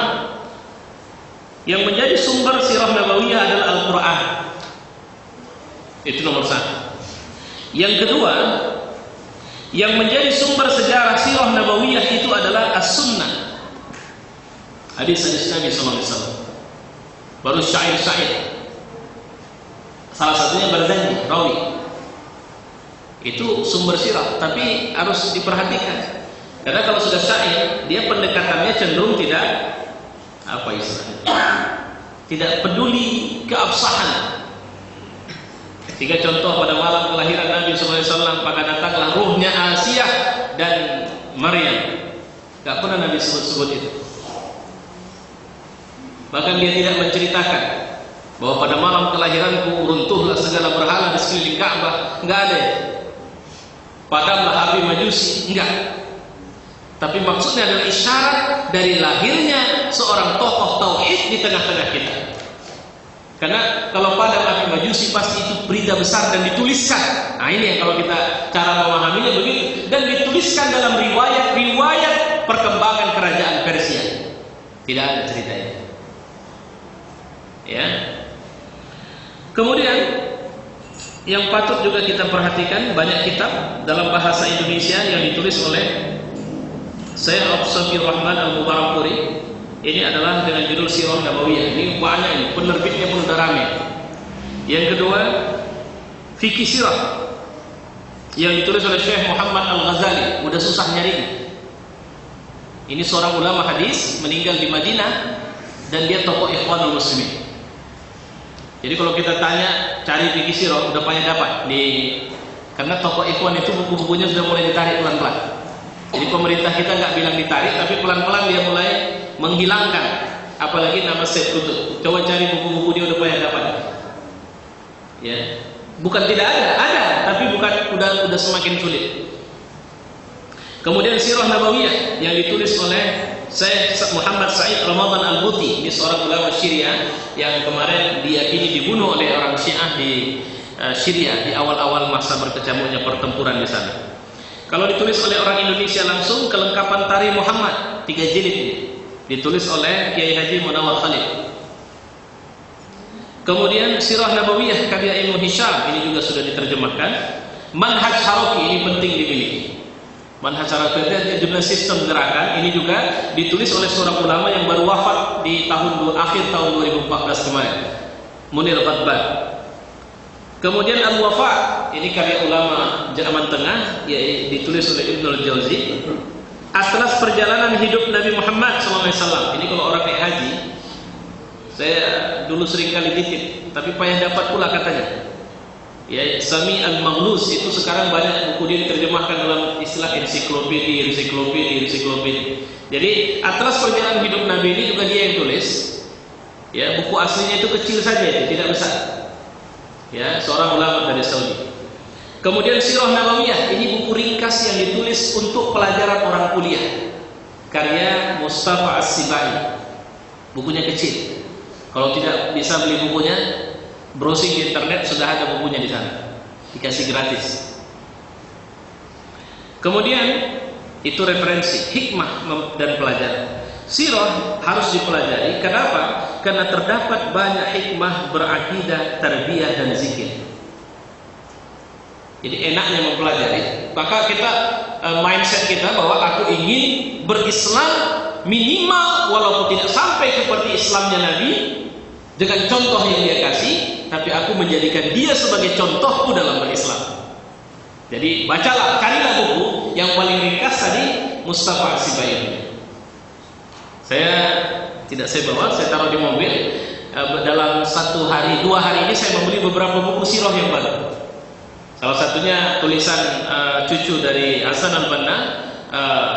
yang menjadi sumber sirah nabawiyah adalah Al-Quran. Itu nomor 1. Yang kedua, yang menjadi sumber sejarah sirah nabawiyah itu adalah As-Sunnah, hadis-hadis Nabi SAW. Baru syair-syair. Salah satunya Barzanji, rawi. Itu sumber sirah, tapi harus diperhatikan. Karena kalau sudah syair, dia pendekatannya cenderung tidak apa istilahnya, tidak peduli keabsahan. Tiga contoh pada malam kelahiran Nabi SAW, maka datanglah ruhnya Asiyah dan Maryam. Gak pernah Nabi sebut-sebut itu. Bahkan dia tidak menceritakan bahwa pada malam kelahiranku runtuhlah segala berhala di sekeliling Ka'bah. Enggak ada. Padamlah api Majusi. Enggak. Tapi maksudnya adalah isyarat dari lahirnya seorang tokoh tauhid di tengah-tengah kita. Karena kalau padam api Majusi pasti itu berita besar dan dituliskan. Nah ini yang kalau kita cara memahaminya begitu. Dan dituliskan dalam riwayat perkembangan kerajaan Persia. Tidak ada ceritanya. Ya. Kemudian yang patut juga kita perhatikan, banyak kitab dalam bahasa Indonesia yang ditulis oleh Syekh Abdul Rahman Al-Mubarakpuri. Ini adalah dengan judul Sirah Nabawiyah. Ini banyak, ini penerbitnya pun udah rame. Yang kedua, Fikih Sirah yang ditulis oleh Syekh Muhammad Al-Ghazali. Udah susah nyarinya. Ini seorang ulama hadis meninggal di Madinah dan dia tokoh Ikhwanul Muslimin. Jadi kalau kita tanya cari Fikih Sirah udah banyak dapat karena tokoh Ikhwan itu buku-bukunya sudah mulai ditarik pelan-pelan. Jadi pemerintah kita nggak bilang ditarik, tapi pelan-pelan dia mulai menghilangkan. Apalagi nama Syekh Qutb. Coba cari buku-buku dia udah banyak dapat. Ya, bukan tidak ada, tapi bukan udah semakin sulit. Kemudian Sirah Nabawiyah yang ditulis oleh Syekh Muhammad Said Ramadan Al-Buti. Ini seorang ulama Syria yang kemarin diyakini dibunuh oleh orang Syiah di Syria di awal-awal masa berkecamuknya pertempuran di sana. Kalau ditulis oleh orang Indonesia langsung, kelengkapan Tarikh Muhammad 3 jilid ini ditulis oleh Kiai Haji Munawwar Khalid. Kemudian Sirah Nabawiyah karya Ibnu Hisham, ini juga sudah diterjemahkan. Manhaj Harafi ini penting dimiliki. Manhaj Harafi itu jumlah sistem gerakan, ini juga ditulis oleh seorang ulama yang baru wafat di akhir tahun 2014 kemarin, Munir Qadban. Kemudian Al-Wafa, ini karya ulama zaman tengah, yaitu ditulis oleh Ibnul Jauzi. Atlas perjalanan hidup Nabi Muhammad SAW. Ini kalau orang naik haji, saya dulu sering kali titip, tapi payah dapat pula katanya. Ya, Sami Al-Maghlus itu sekarang banyak buku dia diterjemahkan dalam istilah ensiklopedia. Jadi atlas perjalanan hidup Nabi ini juga dia yang tulis. Ya, buku aslinya itu kecil saja, itu tidak besar. Ya, seorang ulama dari Saudi. Kemudian Sirah Nabawiyah, ini buku ringkas yang ditulis untuk pelajaran orang kuliah, karya Mustafa As-Sibai. Bukunya kecil. Kalau tidak bisa beli bukunya, browsing di internet, sudah ada bukunya di sana, dikasih gratis. Kemudian itu referensi, hikmah dan pelajaran. Sirah harus dipelajari. Kenapa? Karena terdapat banyak hikmah berakidah, tarbiyah dan zikir. Jadi enaknya mempelajari. Maka kita mindset kita bahwa aku ingin berislam minimal walaupun tidak sampai seperti Islamnya Nabi dengan contoh yang dia kasih, tapi aku menjadikan dia sebagai contohku dalam berislam. Jadi bacalah, carilah buku yang paling ringkas tadi, Mustafa As-Sibai. Saya bawa, saya taruh di mobil. Dalam 1 hari, 2 hari ini saya membeli beberapa buku sirah yang baru. Salah satunya tulisan cucu dari Hasan al-Banna,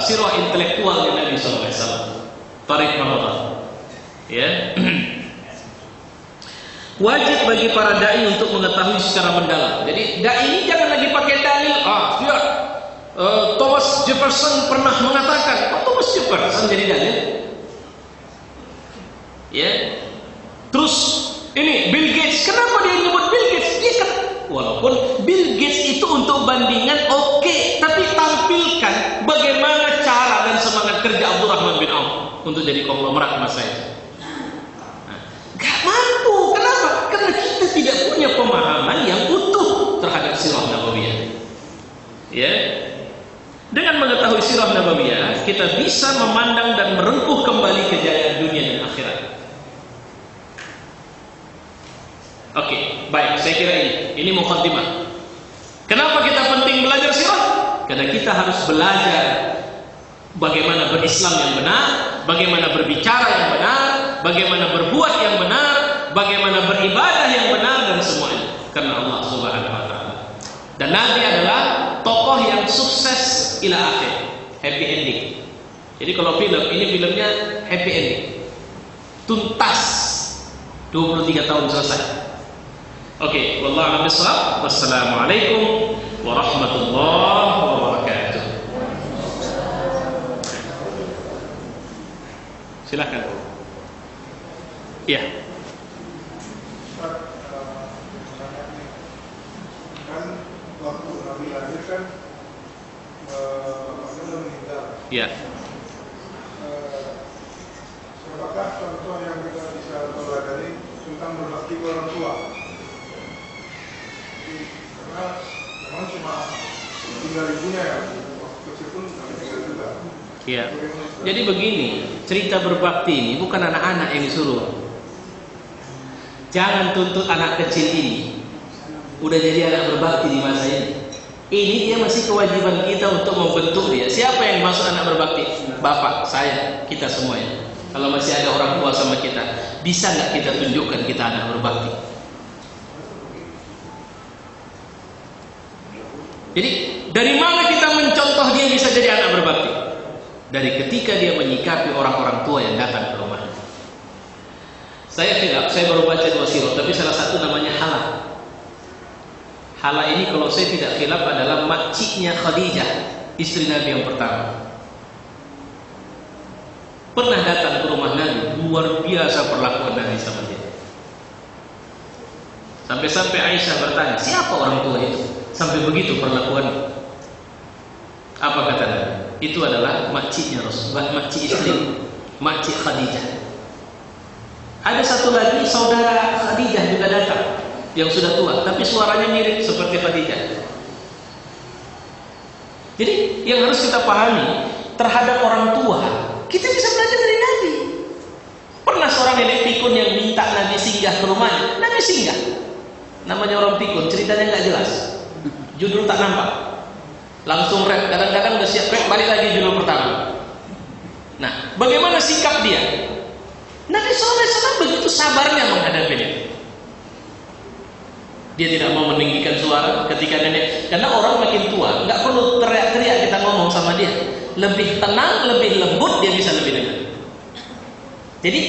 sirah intelektual Nabi SAW, Tariq Ramadan. Ya. Wajib bagi para dai untuk mengetahui secara mendalam. Jadi dai ini jangan lagi pakai dalil. Thomas Jefferson pernah mengatakan. Thomas Jefferson jadi dalil? Ya. Terus ini Bill Gates, kenapa dia nyebut Bill Gates? Dia kan, walaupun Bill Gates itu untuk bandingan oke, tapi tampilkan bagaimana cara dan semangat kerja Abdurrahman bin Auf untuk jadi konglomerat masa itu. Gak mampu. Kenapa? Karena kita tidak punya pemahaman yang utuh terhadap sirah Nabawiyah. Ya. Dengan mengetahui sirah Nabawiyah, kita bisa memandang dan merengkuh kembali kejayaan dunia dan akhirat. Oke, baik, saya kira ini muqaddimah. Kenapa kita penting belajar sirah? Karena kita harus belajar bagaimana berislam yang benar, bagaimana berbicara yang benar, bagaimana berbuat yang benar, bagaimana beribadah yang benar, dan semuanya karena Allah Subhanahu wa taala. Dan Nabi adalah tokoh yang sukses ila akhir, happy ending. Jadi kalau film, ini filmnya happy ending. Tuntas 23 tahun selesai. Oke, wallahu a'lam bishawab. Wassalamualaikum warahmatullahi wabarakatuh. Silakan. Iya. Kan waktu Nabi lahir kan sudah meninggal. Iya. Apakah contoh yang kita bisa pelajari tentang berbakti ke orang tua? Karena memang cuma tinggal ibunya ya, waktu kecil pun Nabi tinggal juga. Iya. Jadi begini, cerita berbakti ini bukan anak-anak yang disuruh. Jangan tuntut anak kecil ini udah jadi anak berbakti di masa ini. Ini dia masih kewajiban kita untuk membentuk dia. Siapa yang masuk anak berbakti? Bapak, saya, kita semuanya. Kalau masih ada orang tua sama kita, bisa nggak kita tunjukkan kita anak berbakti? Jadi dari mana kita mencontoh dia bisa jadi anak berbakti? Dari ketika dia menyikapi orang-orang tua yang datang ke rumah. Saya baru baca 2 sirah, tapi salah satu namanya Hala. Hala ini kalau saya tidak khilaf adalah makciknya Khadijah, istri Nabi yang pertama. Pernah datang ke rumah Nabi, luar biasa perlakuan Nabi sama dia. Sampai-sampai Aisyah bertanya, siapa orang tua itu? Sampai begitu perlakuannya. Apa kata Nabi? Itu adalah makciknya Rasulullah, makcik istri, makcik Khadijah. Ada satu lagi saudara Khadijah juga datang, yang sudah tua, tapi suaranya mirip seperti Khadijah. Jadi yang harus kita pahami terhadap orang tua, kita bisa belajar dari Nabi. Pernah seorang nenek pikun yang minta Nabi singgah ke rumahnya, Nabi singgah. Namanya orang pikun, ceritanya nggak jelas, judul tak nampak. Langsung rep, kadang-kadang udah siap rep, balik lagi judul pertama. Nah, bagaimana sikap dia? Nabi SAW begitu sabarnya menghadapinya. Dia tidak mau meninggikan suara ketika nenek, karena orang makin tua, nggak perlu teriak-teriak kita ngomong sama dia. Lebih tenang, lebih lembut, dia bisa lebih dengar. Jadi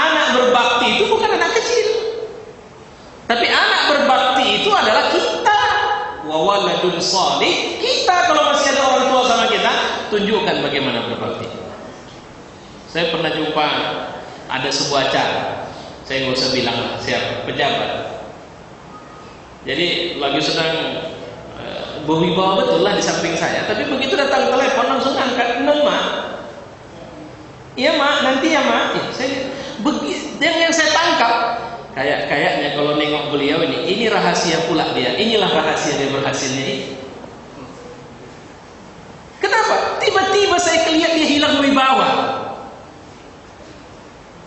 anak berbakti itu bukan anak kecil. Tapi anak berbakti itu adalah kita. Wa waladun shalih, kita kalau masih ada orang tua sama kita, tunjukkan bagaimana berbakti. Saya pernah jumpa ada sebuah acara, saya nggak usah bilang siapa, pejabat. Jadi lagi sedang berwibawa betul lah di samping saya, tapi begitu datang telepon langsung angkat, mak. Iya mak, nanti ya mak. Yang saya tangkap, kayaknya kalau nengok beliau ini rahasia pula dia. Inilah rahasia dia berhasilnya ini. Kenapa? Tiba-tiba saya lihat dia hilang wibawa.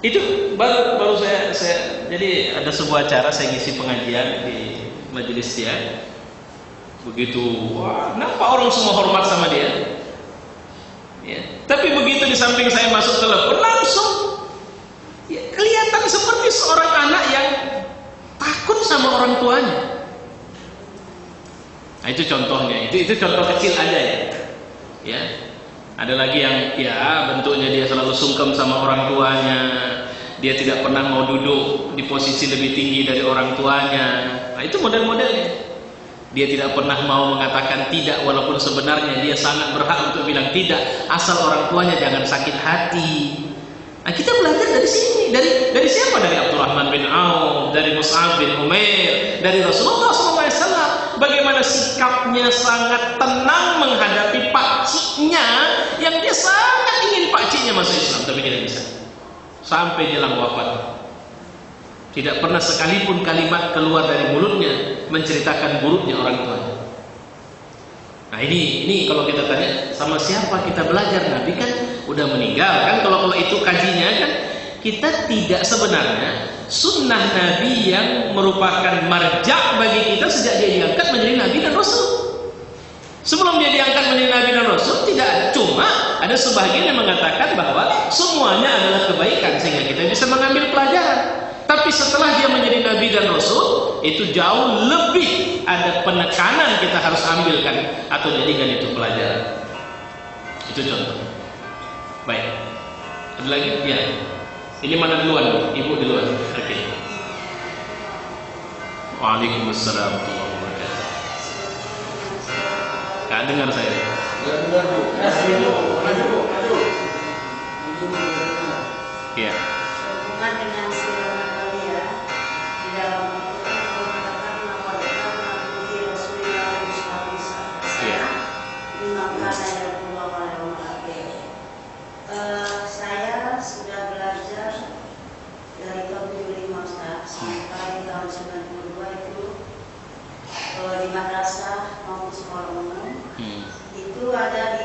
Itu baru saya jadi ada sebuah acara saya ngisi pengajian di majelis dia. Begitu, wah, nampak orang semua hormat sama dia. Ya. Tapi begitu di samping saya masuk telepon langsung ya, kelihatan seperti seorang anak yang takut sama orang tuanya. Nah, itu contohnya, itu contoh kecil aja ya. Ya. Ada lagi yang ya bentuknya dia selalu sungkem sama orang tuanya. Dia tidak pernah mau duduk di posisi lebih tinggi dari orang tuanya. Nah, itu model-modelnya. Dia tidak pernah mau mengatakan tidak walaupun sebenarnya dia sangat berhak untuk bilang tidak, asal orang tuanya jangan sakit hati. Nah, kita belajar dari sini, dari siapa? Dari Abdurrahman bin Auf, dari Mus'ab bin Umair, dari Rasulullah SAW. Bagaimana sikapnya sangat tenang menghadapi pakciknya yang dia sangat ingin pakciknya masuk Islam, tapi tidak bisa. Sampai jelang wafat, tidak pernah sekalipun kalimat keluar dari mulutnya menceritakan buruknya orang tuanya. Nah ini kalau kita tanya sama siapa kita belajar, Nabi kan udah meninggal kan, kalau itu kajinya kan kita tidak sebenarnya sunnah Nabi yang merupakan marja bagi kita sejak dia diangkat menjadi Nabi dan Rasul. Sebelum dia diangkat menjadi Nabi dan Rasul tidak ada, cuma ada sebagian yang mengatakan bahwa semuanya adalah kebaikan sehingga kita bisa mengambil pelajaran. Tapi setelah dia menjadi Nabi dan Rasul, itu jauh lebih ada penekanan kita harus ambilkan atau jadikan itu pelajaran. Itu contoh. Baik. Ada lagi? Ya. Ini mana duluan? Ibu duluan. Oke. Waalaikumsalam warahmatullahi wabarakatuh. Kak dengar saya? Dengar Bu. Maju. Iya. Hubungan dengan Nabawiya di dalam Al-Quran mengatakan Nabi Rasulullah di Makkah dan Pulau Malawi. Saya sudah belajar dari tahun 75 Ustaz sampai tahun 92 itu di madrasah maupun sekolah umum. Itu ada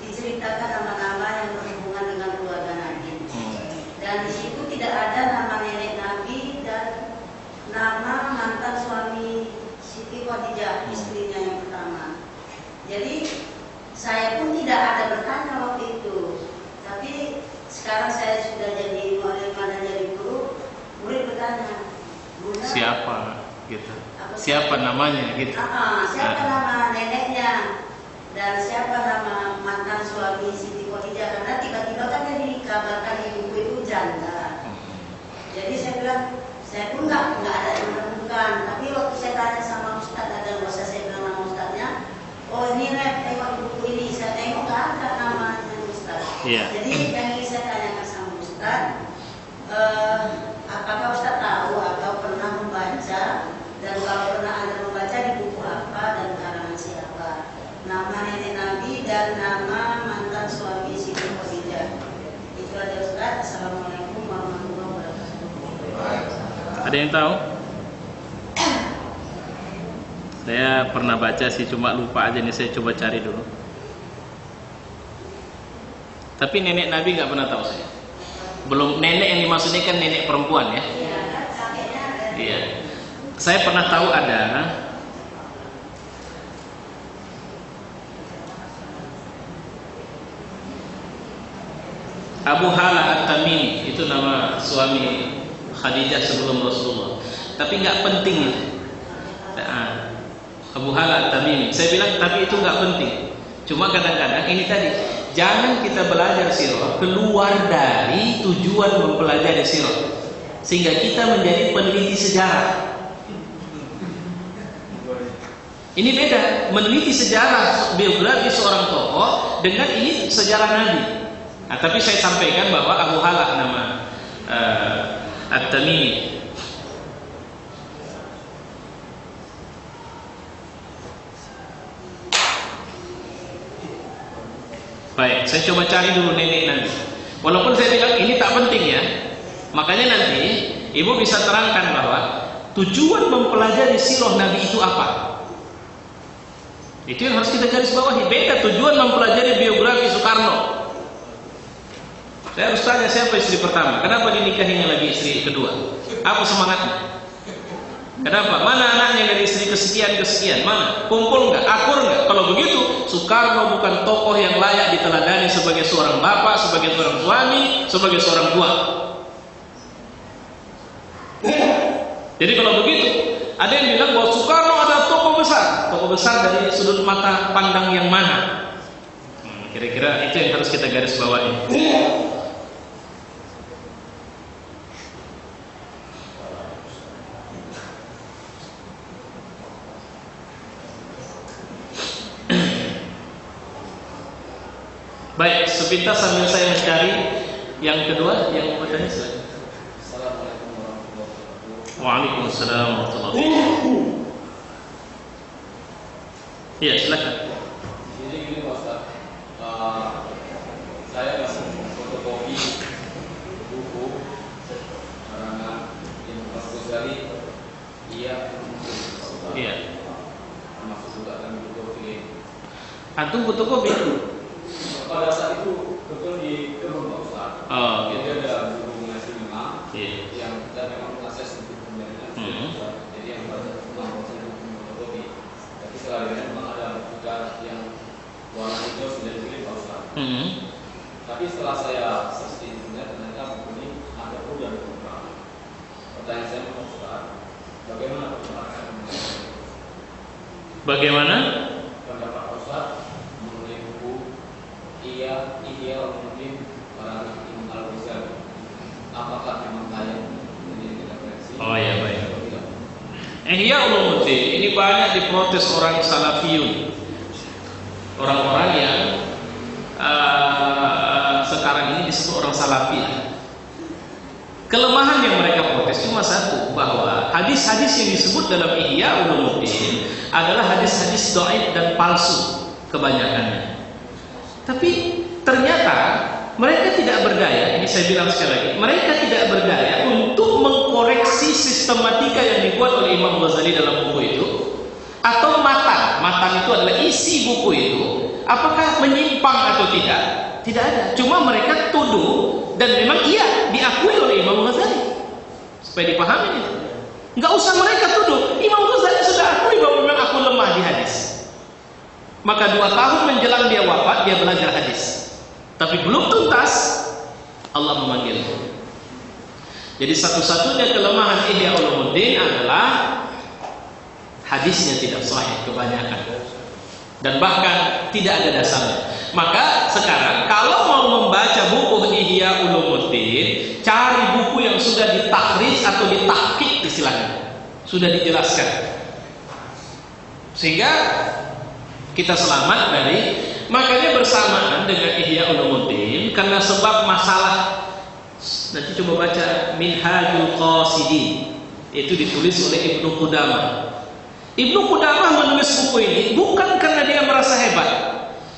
diceritakan nama-nama yang berhubungan dengan keluarga Nabi. Dan di situ tidak ada nama nenek Nabi dan nama mantan suami Siti Khadijah, istrinya yang pertama. Jadi saya pun tidak ada bertanya waktu itu. Tapi sekarang saya sudah jadi murid dan jadi guru, murid bertanya, Bunda, siapa gitu? Siapa namanya gitu? Siapa nama neneknya dan siapa nama mantan suami Siti Khadijah? Karena tiba-tiba kan dia dikabarkan ibu itu janda. Jadi saya bilang, saya pun nggak ada yang menemukan. Tapi waktu saya tanya sama Ustadz, ada nggak usah saya bilang nama Ustadznya. Oh ini tengok buku ini, saya tengok nggak ada namanya Ustadz. Yeah. Jadi yang ingin saya tanyakan sama Ustadz, apakah Ustadz tahu atau pernah membaca, dan kalau pernah ada membaca di buku apa dan karangan siapa, nama nenek Nabi dan nama mantan suami Siti Khadijah? Itu aja Ustadz. Assalamualaikum warahmatullahi wabarakatuh. Ada yang tahu? Saya pernah baca sih, cuma lupa aja nih, saya coba cari dulu. Tapi nenek Nabi nggak pernah tahu saya. Belum, nenek yang dimaksudnya kan nenek perempuan ya. Iya. Saya pernah tahu ada Abu Hala At-Tamimi, itu nama suami Khadijah sebelum Rasulullah. Tapi nggak penting itu. Abu Hala At-Tamimi. Saya bilang tapi itu nggak penting. Cuma kadang-kadang ini tadi jangan kita belajar sirah keluar dari tujuan mempelajari sirah, sehingga kita menjadi peneliti sejarah. Ini beda, meneliti sejarah biografi seorang tokoh dengan ini sejarah Nabi. Nah, tapi saya sampaikan bahwa Abu Halah nama At-Tamimi. Baik, saya coba cari dulu nenek nanti. Walaupun saya bilang ini tak penting ya. Makanya nanti ibu bisa terangkan bahwa tujuan mempelajari sirah Nabi itu apa. Itu yang harus kita garis bawahi. Beda tujuan mempelajari biografi Soekarno. Saya harus tanya siapa istri pertama, kenapa dinikahinya lagi istri kedua, apa semangatnya, kenapa, mana anaknya dari istri kesekian, mana, kumpul nggak, akur nggak. Kalau begitu Soekarno bukan tokoh yang layak diteladani sebagai seorang bapak, sebagai seorang suami, sebagai seorang tua. Jadi kalau begitu, ada yang bilang bahwa Soekarno adalah tokoh besar dari sudut mata pandang yang mana? Kira-kira itu yang harus kita garis bawahi. Baik, sepintas sambil saya mencari yang kedua, yang mau bertanya silakan. Assalamualaikum warahmatullahi wabarakatuh. Waalaikumsalam warahmatullahi wabarakatuh. Iya, silakan. Jadi gini Pak Ustaz, saya masih fotokopi buku karangan Imam Ghazali, iya, termasuk juga kan fotokopi. Antum fotokopi? Pada saat itu betul di kebun Pak Ustaz. Oh, Jadi gitu. ada buku mengaji memang Iya. yang kita memang mengakses untuk pembeliannya. Jadi yang pada memang buku fotokopi. Tapi selanjutnya memang ada buku yang warna hijau sudah dipilih Pak Ustaz. Tapi setelah saya search di internet ternyata buku ini ada perlu dan kurang. Pertanyaan saya Pak Ustaz, bagaimana Bagaimana? pendapat Pak Ustaz mengenai buku Ihya Ulumuddin karangan Imam Al-Ghazali? Apakah memang layak menjadi referensi? Oh ya, baik. Atau tidak? Ihya Ulumuddin ini banyak diprotes orang salafiyun, orang-orang yang sekarang ini disebut orang salafi. Kelemahan yang mereka protes cuma satu, bahwa hadis-hadis yang disebut dalam Ihya Ulumuddin adalah hadis-hadis dhaif dan palsu kebanyakannya. Tapi ternyata mereka tidak berdaya, ini saya bilang sekali lagi, mereka tidak berdaya untuk mengkoreksi sistematika yang dibuat oleh Imam Ghazali dalam buku itu, atau matan itu adalah isi buku itu, apakah menyimpang atau tidak? Tidak ada. Cuma mereka tuduh, dan memang iya diakui oleh Imam Ghazali, supaya dipahami itu. Nggak usah mereka tuduh, Imam Ghazali sudah akui bahwa memang aku lemah di hadis. Maka 2 tahun menjelang dia wafat, dia belajar hadis. Tapi belum tuntas, Allah memanggil. Jadi satu-satunya kelemahan Ihya Ulumuddin adalah hadisnya tidak sahih kebanyakan, dan bahkan tidak ada dasarnya. Maka sekarang kalau mau membaca buku Ihya Ulumuddin, cari buku yang sudah ditakhrij atau ditahqiq istilahnya, sudah dijelaskan, sehingga kita selamat dari. Makanya bersamaan dengan Ihya Ulumuddin, karena sebab masalah, nanti coba baca Minhajul Qasidin, itu ditulis oleh Ibnu Qudamah. Ibnu Qudamah menulis buku ini bukan karena dia merasa hebat,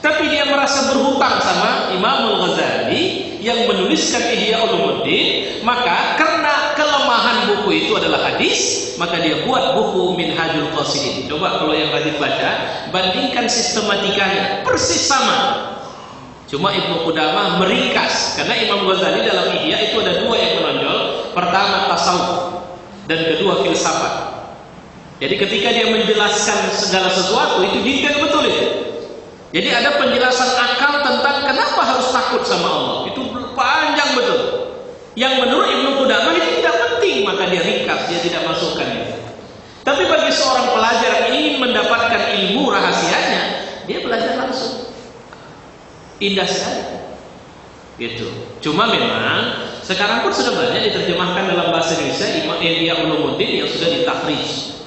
tapi dia merasa berhutang sama Imam Al-Ghazali yang menuliskan Ihya Ulumuddin. Maka karena kelemahan buku itu adalah hadis, maka dia buat buku Minhajul Qasidin. Coba kalau yang rajin baca, bandingkan sistematikanya, persis sama. Cuma Ibnu Qudamah meringkas, karena Imam Ghazali dalam Ihya itu ada 2 yang menonjol. Pertama tasawuf, dan kedua filsafat. Jadi ketika dia menjelaskan segala sesuatu itu detail betul itu. Jadi ada penjelasan akal tentang kenapa harus takut sama Allah, itu panjang betul. Yang menurut Ibnu Qudamah itu tidak penting, maka dia ringkas, dia tidak masukkan itu. Tapi bagi seorang pelajar yang ingin mendapatkan ilmu rahasianya, dia belajar langsung. Indah sekali. Gitu. Cuma memang sekarang pun sudah banyak diterjemahkan dalam bahasa Indonesia Ihya Ulumuddin yang sudah ditakhrij.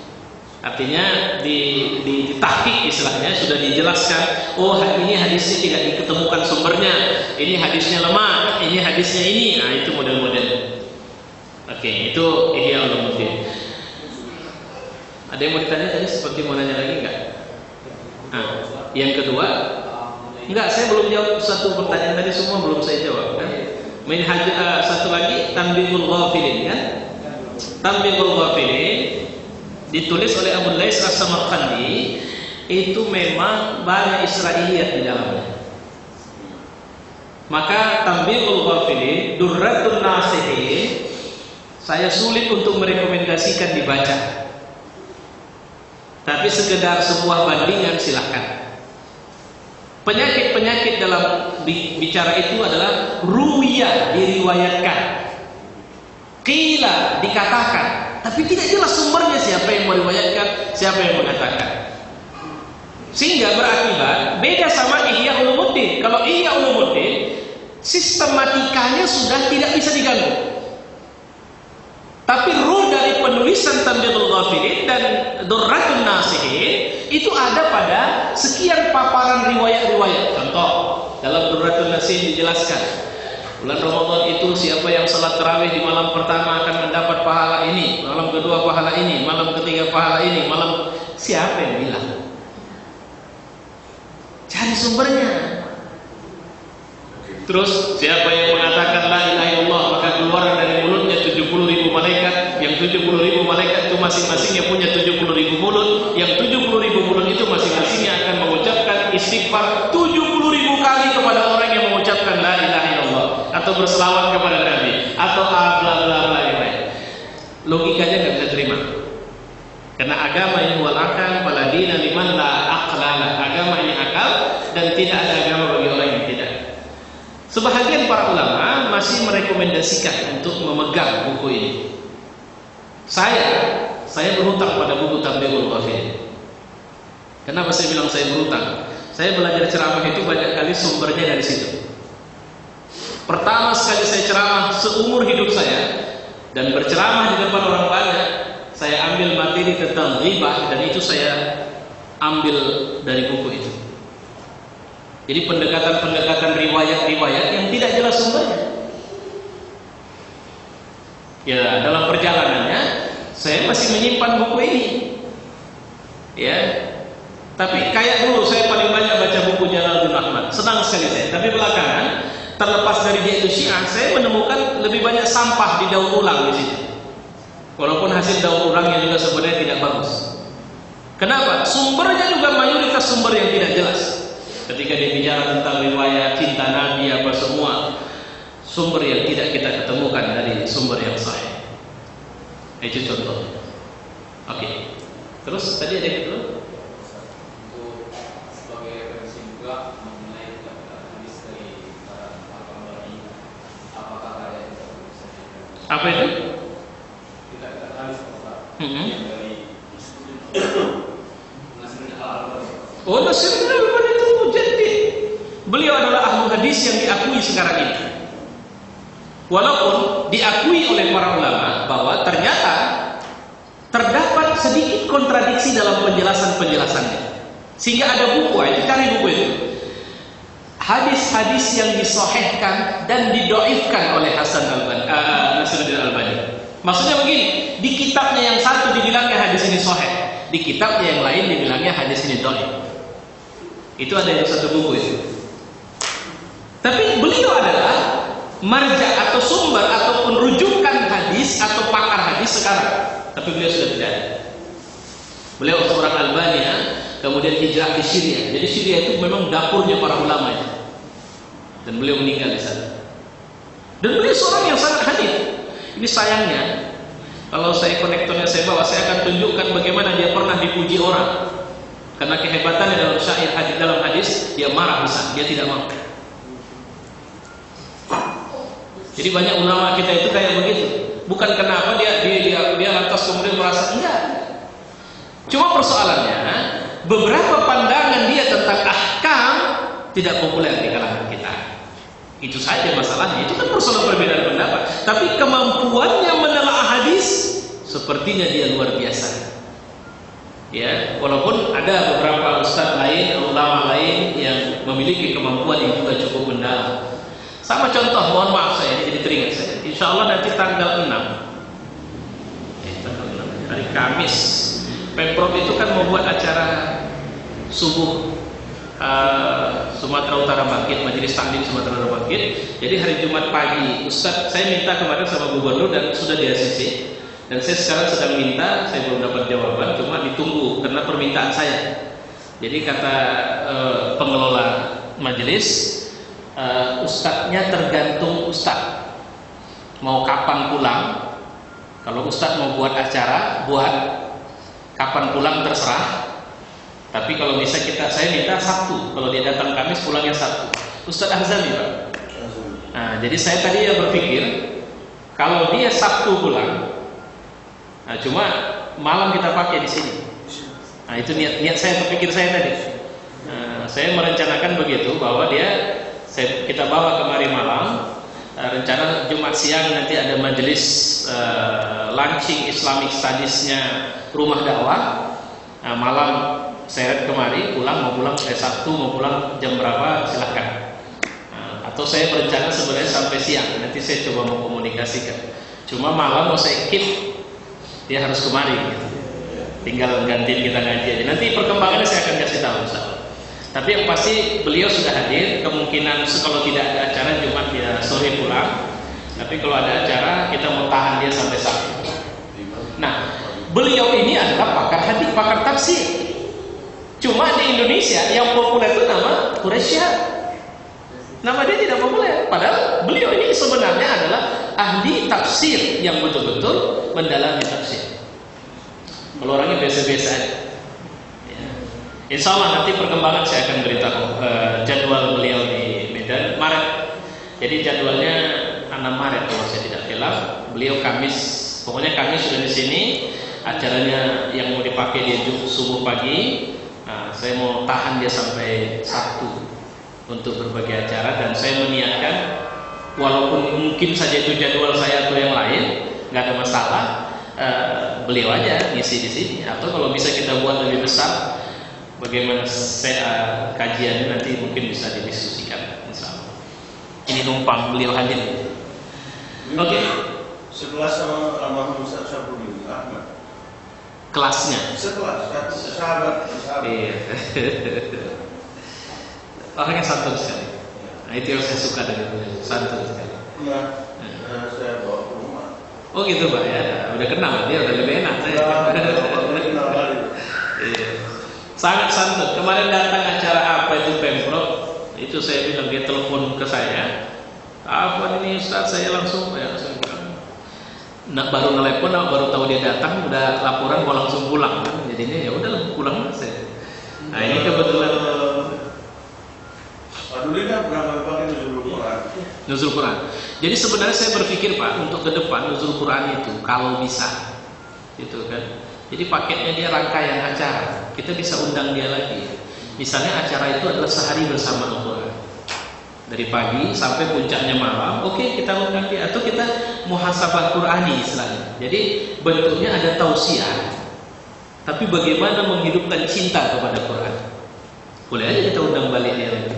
Artinya ditahqiq istilahnya, sudah dijelaskan, oh ini hadisnya tidak diketemukan sumbernya, ini hadisnya lemah, ini hadisnya ini. Nah, itu model-model. Oke, itu Ihya Ulumuddin. Ada yang mau ditanya tadi, seperti mau nanya lagi enggak? Nah, yang kedua, enggak, saya belum jawab satu pertanyaan tadi, semua belum saya jawab kan. Satu lagi Tanbihul Ghafilin kan. Tanbihul Ghafilin ditulis oleh Abu Lais As-Samarqandi, itu memang banyak Israiliyat di dalamnya. Maka Tanbihul Ghafilin, Durratun Nasihin, saya sulit untuk merekomendasikan dibaca. Tapi sekedar sebuah bandingan silahkan. Penyakit-penyakit dalam bicara itu adalah ruwiyah, diriwayatkan, qila, dikatakan, tapi tidak jelas sumbernya, siapa yang meriwayatkan, siapa yang mengatakan. Sehingga berakibat beda sama Ihya Ulumuddin. Kalau Ihya Ulumuddin sistematikanya sudah tidak bisa diganggu. Tapi ruh dari penulisan Tanbihul Ghafilin dan Durratun Nasihin itu ada pada sekian paparan riwayat-riwayat. Contoh, dalam Durratun Nasihin dijelaskan, bulan Ramadan itu siapa yang salat tarawih di malam pertama akan mendapat pahala ini, malam kedua pahala ini, malam ketiga pahala ini, malam. Siapa yang bilang? Cari sumbernya. Terus siapa yang mengatakan la ilaha illallah, maka keluar dari mulutnya 70.000 malaikat. Yang 70.000 malaikat itu masing-masingnya punya 70.000 mulut. Yang 70.000 mulut itu masing-masingnya akan mengucapkan istighfar 70.000 kali kepada orang yang mengucapkan la ilaha illallah, atau berselawat kepada Nabi, atau bla bla bla yang lain. Logikanya nggak bisa terima. Karena agama ini wal akal fala dina liman la aqlala. Agama ini akal dan tidak ada agama bagi orang yang tidak. Sebahagian para ulama masih merekomendasikan untuk memegang buku ini. Saya berhutang pada buku Tanbihul Ghafilin. Kenapa saya bilang saya berhutang? Saya belajar ceramah itu banyak kali sumbernya dari situ. Pertama sekali saya ceramah seumur hidup saya, dan berceramah di depan orang banyak, saya ambil materi tentang ghibah, dan itu saya ambil dari buku itu. Jadi pendekatan-pendekatan riwayat-riwayat yang tidak jelas sumbernya. Ya, dalam perjalanannya saya masih menyimpan buku ini. Ya. Tapi kayak dulu saya paling banyak baca buku Jalaluddin Ahmad. Senang sekali saya. Tapi belakangan, terlepas dari dia itu Syiah, saya menemukan lebih banyak sampah di daur ulang di situ. Walaupun hasil daur ulangnya juga sebenarnya tidak bagus. Kenapa? Sumbernya juga mayoritas sumber yang tidak jelas. Ketika dia bicara tentang riwayat cinta Nabi apa semua, sumber yang tidak kita ketemukan dari sumber yang sahih. Itu contoh. Oke. Terus tadi ada yang kedua? Untuk sebagai referensi juga mengenai hadis dari para ulama ini, apakah ada yang bisa dijelaskan? Apa itu? Kita hadis yang dari Nasruddin Al-Albani. Oh, Nasruddin Al-Albani itu mujaddid. Beliau adalah ahli hadis yang diakui sekarang ini. Walaupun diakui oleh para ulama bahwa ternyata terdapat sedikit kontradiksi dalam penjelasan-penjelasannya. Sehingga ada buku, itu cari buku itu. Hadis-hadis yang disahihkan dan didoifkan oleh Nasruddin Al-Albani. Maksudnya begini, di kitabnya yang satu dibilangnya hadis ini sahih, di kitabnya yang lain dibilangnya hadis ini dhaif. Itu ada yang satu buku itu. Tapi beliau adalah marja atau sumber ataupun rujukan hadis atau pakar hadis sekarang. Tapi beliau sudah tidak ada. Beliau seorang Albania, kemudian hijrah ke Syria. Jadi Syria itu memang dapurnya para ulama itu. Dan beliau meninggal di sana. Dan beliau seorang yang sangat hadir. Ini sayangnya, kalau saya konektornya saya bawa, saya akan tunjukkan bagaimana dia pernah dipuji orang. Karena kehebatannya dalam syair hadis, dalam hadis, dia marah bisa, dia tidak mau. Jadi banyak ulama kita itu kayak begitu. Bukan kenapa dia lantas kemudian merasa enggak. Cuma persoalannya beberapa pandangan dia tentang ahkam tidak populer di kalangan kita. Itu saja masalahnya. Itu kan persoalan perbedaan pendapat. Tapi kemampuannya menelaah hadis sepertinya dia luar biasa. Ya, walaupun ada beberapa ustadz lain, ulama lain yang memiliki kemampuan yang juga cukup mendalam. Sama contoh, mohon maaf saya jadi teringat saya. Insya Allah nanti tanggal 6 hari Kamis, Pemprov itu kan membuat acara subuh Sumatera Utara Bangkit, Majelis Taklim Sumatera Utara Bangkit. Jadi hari Jumat pagi, Ustadz saya minta kemarin sama Gubernur dan sudah di ACC. Dan saya sekarang sedang minta, saya belum dapat jawaban, cuma ditunggu karena permintaan saya. Jadi kata pengelola majelis, ustadznya tergantung ustadz mau kapan pulang. Kalau ustadz mau buat acara, buat, kapan pulang terserah. Tapi kalau bisa saya minta Sabtu. Kalau dia datang Kamis, pulangnya Sabtu. Ustadz Azami, Pak. Nah, jadi saya tadi ya berpikir kalau dia Sabtu pulang, nah, cuma malam kita pakai di sini. Nah, itu niat saya, berpikir saya tadi. Nah, saya merencanakan begitu bahwa kita bawa kemari malam. Rencana Jumat siang nanti ada majelis launching Islamic Studies-nya Rumah Dakwah. Nah, malam saya kemari, mau pulang Sabtu, mau pulang jam berapa silahkan. Nah, atau saya berencana sebenarnya sampai siang. Nanti saya coba mau komunikasikan. Cuma malam mau saya keep, dia harus kemari gitu. Tinggal gantiin kita ngaji aja. Nanti perkembangannya saya akan kasih tahu, Ustaz. Tapi yang pasti beliau sudah hadir. Kemungkinan kalau tidak ada acara Jumat dia sore pulang. Tapi kalau ada acara kita mau tahan dia sampai Sabtu. Nah, beliau ini adalah pakar hadis, pakar tafsir. Cuma di Indonesia yang populer itu nama Quraisy. Nama dia tidak populer. Padahal beliau ini sebenarnya adalah ahli tafsir yang betul-betul mendalami tafsir. Kalau orangnya biasa-biasa aja. Insya Allah nanti perkembangan saya akan beritahu jadwal beliau di Medan Maret. Jadi jadwalnya 6 Maret kalau saya tidak salah. Beliau Kamis, pokoknya Kamis sudah di sini. Acaranya yang mau dipakai dia subuh pagi. Nah, saya mau tahan dia sampai Sabtu untuk berbagai acara dan saya meniatkan walaupun mungkin saja itu jadwal saya atau yang lain, nggak ada masalah. Beliau aja ngisi di sini. Atau kalau bisa kita buat lebih besar. Bagaimana kajiannya nanti mungkin bisa didiskusikan, insyaallah. Ini numpang beliau hadir. Oke. Sekelas sama almarhum Ustaz Syafruddin Ahmad. Kelasnya. Sekelas, sahabat. Iya. Orangnya santun sekali. Nah, itu yang saya suka dari beliau, santun sekali. Saya bawa ke rumah. Oh gitu Pak ya. Udah kenal dia, udah lebih enak saya. Iya. Sangat santun. Kemarin datang acara apa itu Pemprov, itu saya bilang, dia telepon ke saya. Apa ini Ustaz? Saya langsung ya, saya bilang, baru telepon, baru tahu dia datang, udah laporan mau langsung pulang kan. Jadinya ya udah pulang saya. Nah ini kebetulan Pak Duli kan pernah pakai Nuzul Quran. Nuzul Quran. Jadi sebenarnya saya berpikir Pak, untuk ke depan Nuzul Quran itu kalau bisa, gitu kan. Jadi paketnya dia rangkaian acara. Kita bisa undang dia lagi. Misalnya acara itu adalah sehari bersama Al-Quran. Dari pagi sampai puncaknya malam. Oke, kita undang dia. Atau kita muhasabah Qurani istilahnya. Jadi bentuknya ada tausiah. Tapi bagaimana menghidupkan cinta kepada Quran. Boleh aja kita undang balik dia lagi.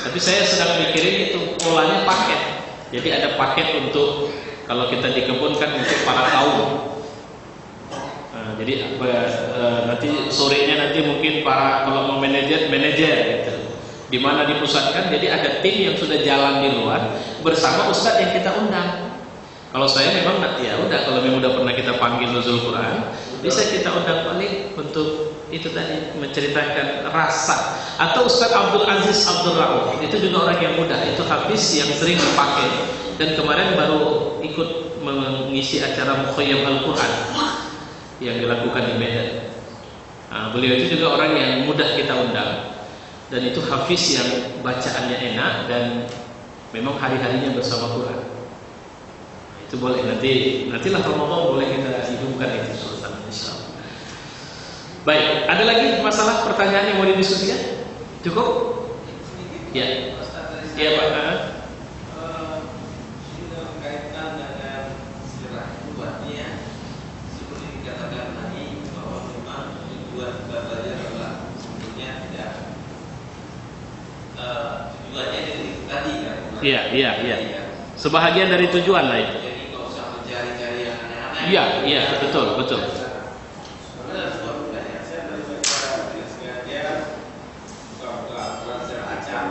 Tapi saya sedang mikirin itu polanya paket. Jadi ada paket untuk kalau kita di kebun kan untuk para kaum. Jadi nanti sorenya nanti mungkin para kalau mau manajer gitu. Di mana dipusatkan, jadi ada tim yang sudah jalan di luar bersama ustadz yang kita undang. Kalau saya memang ya udah, kalau memang udah pernah kita panggil Nuzul Quran, bisa kita undang balik untuk itu tadi menceritakan rasa. Atau Ustadz Abdul Aziz Abdul Rauf, itu juga orang yang muda, itu hafiz yang sering dipakai dan kemarin baru ikut mengisi acara Mukhayyam Al-Quran yang dilakukan di Medan. Nah, beliau itu juga orang yang mudah kita undang dan itu hafiz yang bacaannya enak dan memang hari-harinya bersama Quran. Itu boleh nantilah kalau mau boleh kita hidupkan itu Sultan insyaallah. Baik, ada lagi masalah pertanyaan yang mau didiskusikan? Cukup? Ya. Iya Pak. Ini berkaitan dengan sirah buatnya seperti dikatakan tadi bahwa memang tujuan belajar adalah sebetulnya tidak tujuannya dari itu tadi kan? Iya. Sebahagian dari tujuan lah itu. Jadi nggak usah mencari-cari yang aneh-aneh. Iya, betul. Karena sebuah pertanyaan saya dari baca dengan sengaja buka Quran secara acak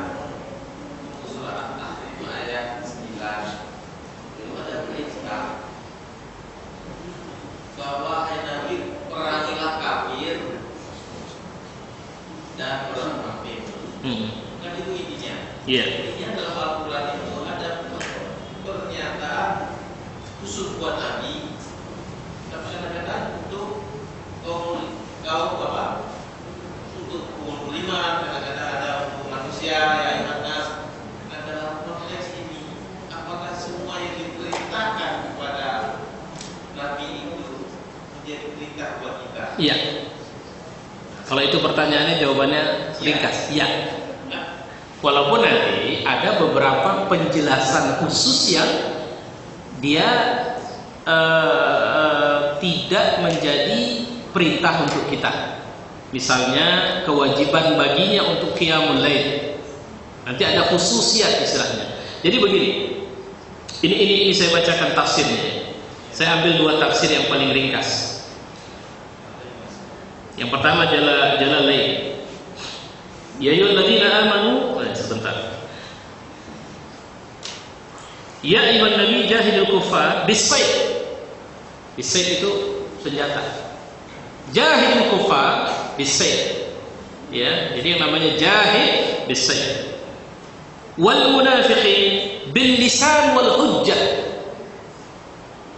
surah At-Tahrim ayat 9 itu ada perintah bahwa hai Nabi perangilah kafir dan orang kafir. Kan itu intinya. Iya. Intinya dalam Al-Quran itu ada pernyataan khusus buat Nabi, tapi kadang-kadang untuk kaum bapak, untuk kaum beriman, kadang-kadang ada untuk manusia yang mana. Nah dalam konteks ini, apakah semua yang diperintahkan kepada Nabi itu menjadi perintah buat kita? Iya. Kalau itu pertanyaannya, jawabannya ringkas. Iya. Walaupun nanti ada beberapa penjelasan khusus yang dia tidak menjadi perintah untuk kita. Misalnya kewajiban baginya untuk qiyamul lail. Nanti ada khususiyat istilahnya. Jadi begini. Ini saya bacakan tafsirnya. Saya ambil dua tafsir yang paling ringkas. Yang pertama Jalalain. Ya ayyuhalladzina amanu, sebentar. Ya ayyuhan nabi jahidul kuffar bis-sayf. Bis-sayf itu senjata. Jahidul kuffar bis-sayf. Ya, jadi yang namanya jahid bis-sayf. Wal munafiqin bil lisan wal hujjah.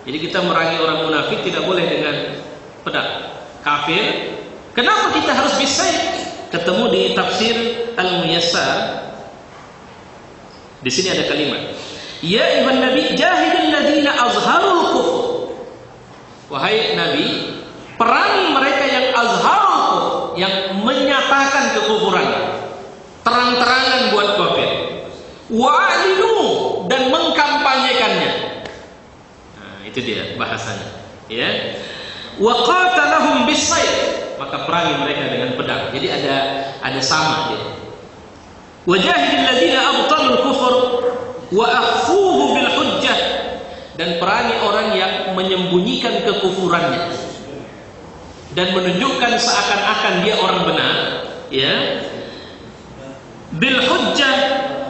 Jadi kita merangi orang munafik tidak boleh dengan pedang. Kafir, kenapa kita harus bis-sayf? Ketemu di tafsir Al-Muyassar. Di sini ada kalimat, ya ayyuhan nabi jahidil ladzina azharul kufur. Wahai nabi, perangi mereka yang azharul kufur, yang menyatakan kekufuran, terang-terangan buat kafir. Wa'linu, dan mengkampanyekannya. Nah, itu dia bahasanya, ya. Wa qatalahum bis-sayf, maka perangi mereka dengan pedang. Jadi ada sama dia. Wajahidil ladzina abtalul kufur wa akhfuhu bil hujjah, dan perangi orang yang menyembunyikan kekufurannya dan menunjukkan seakan-akan dia orang benar, ya. Bil hujjah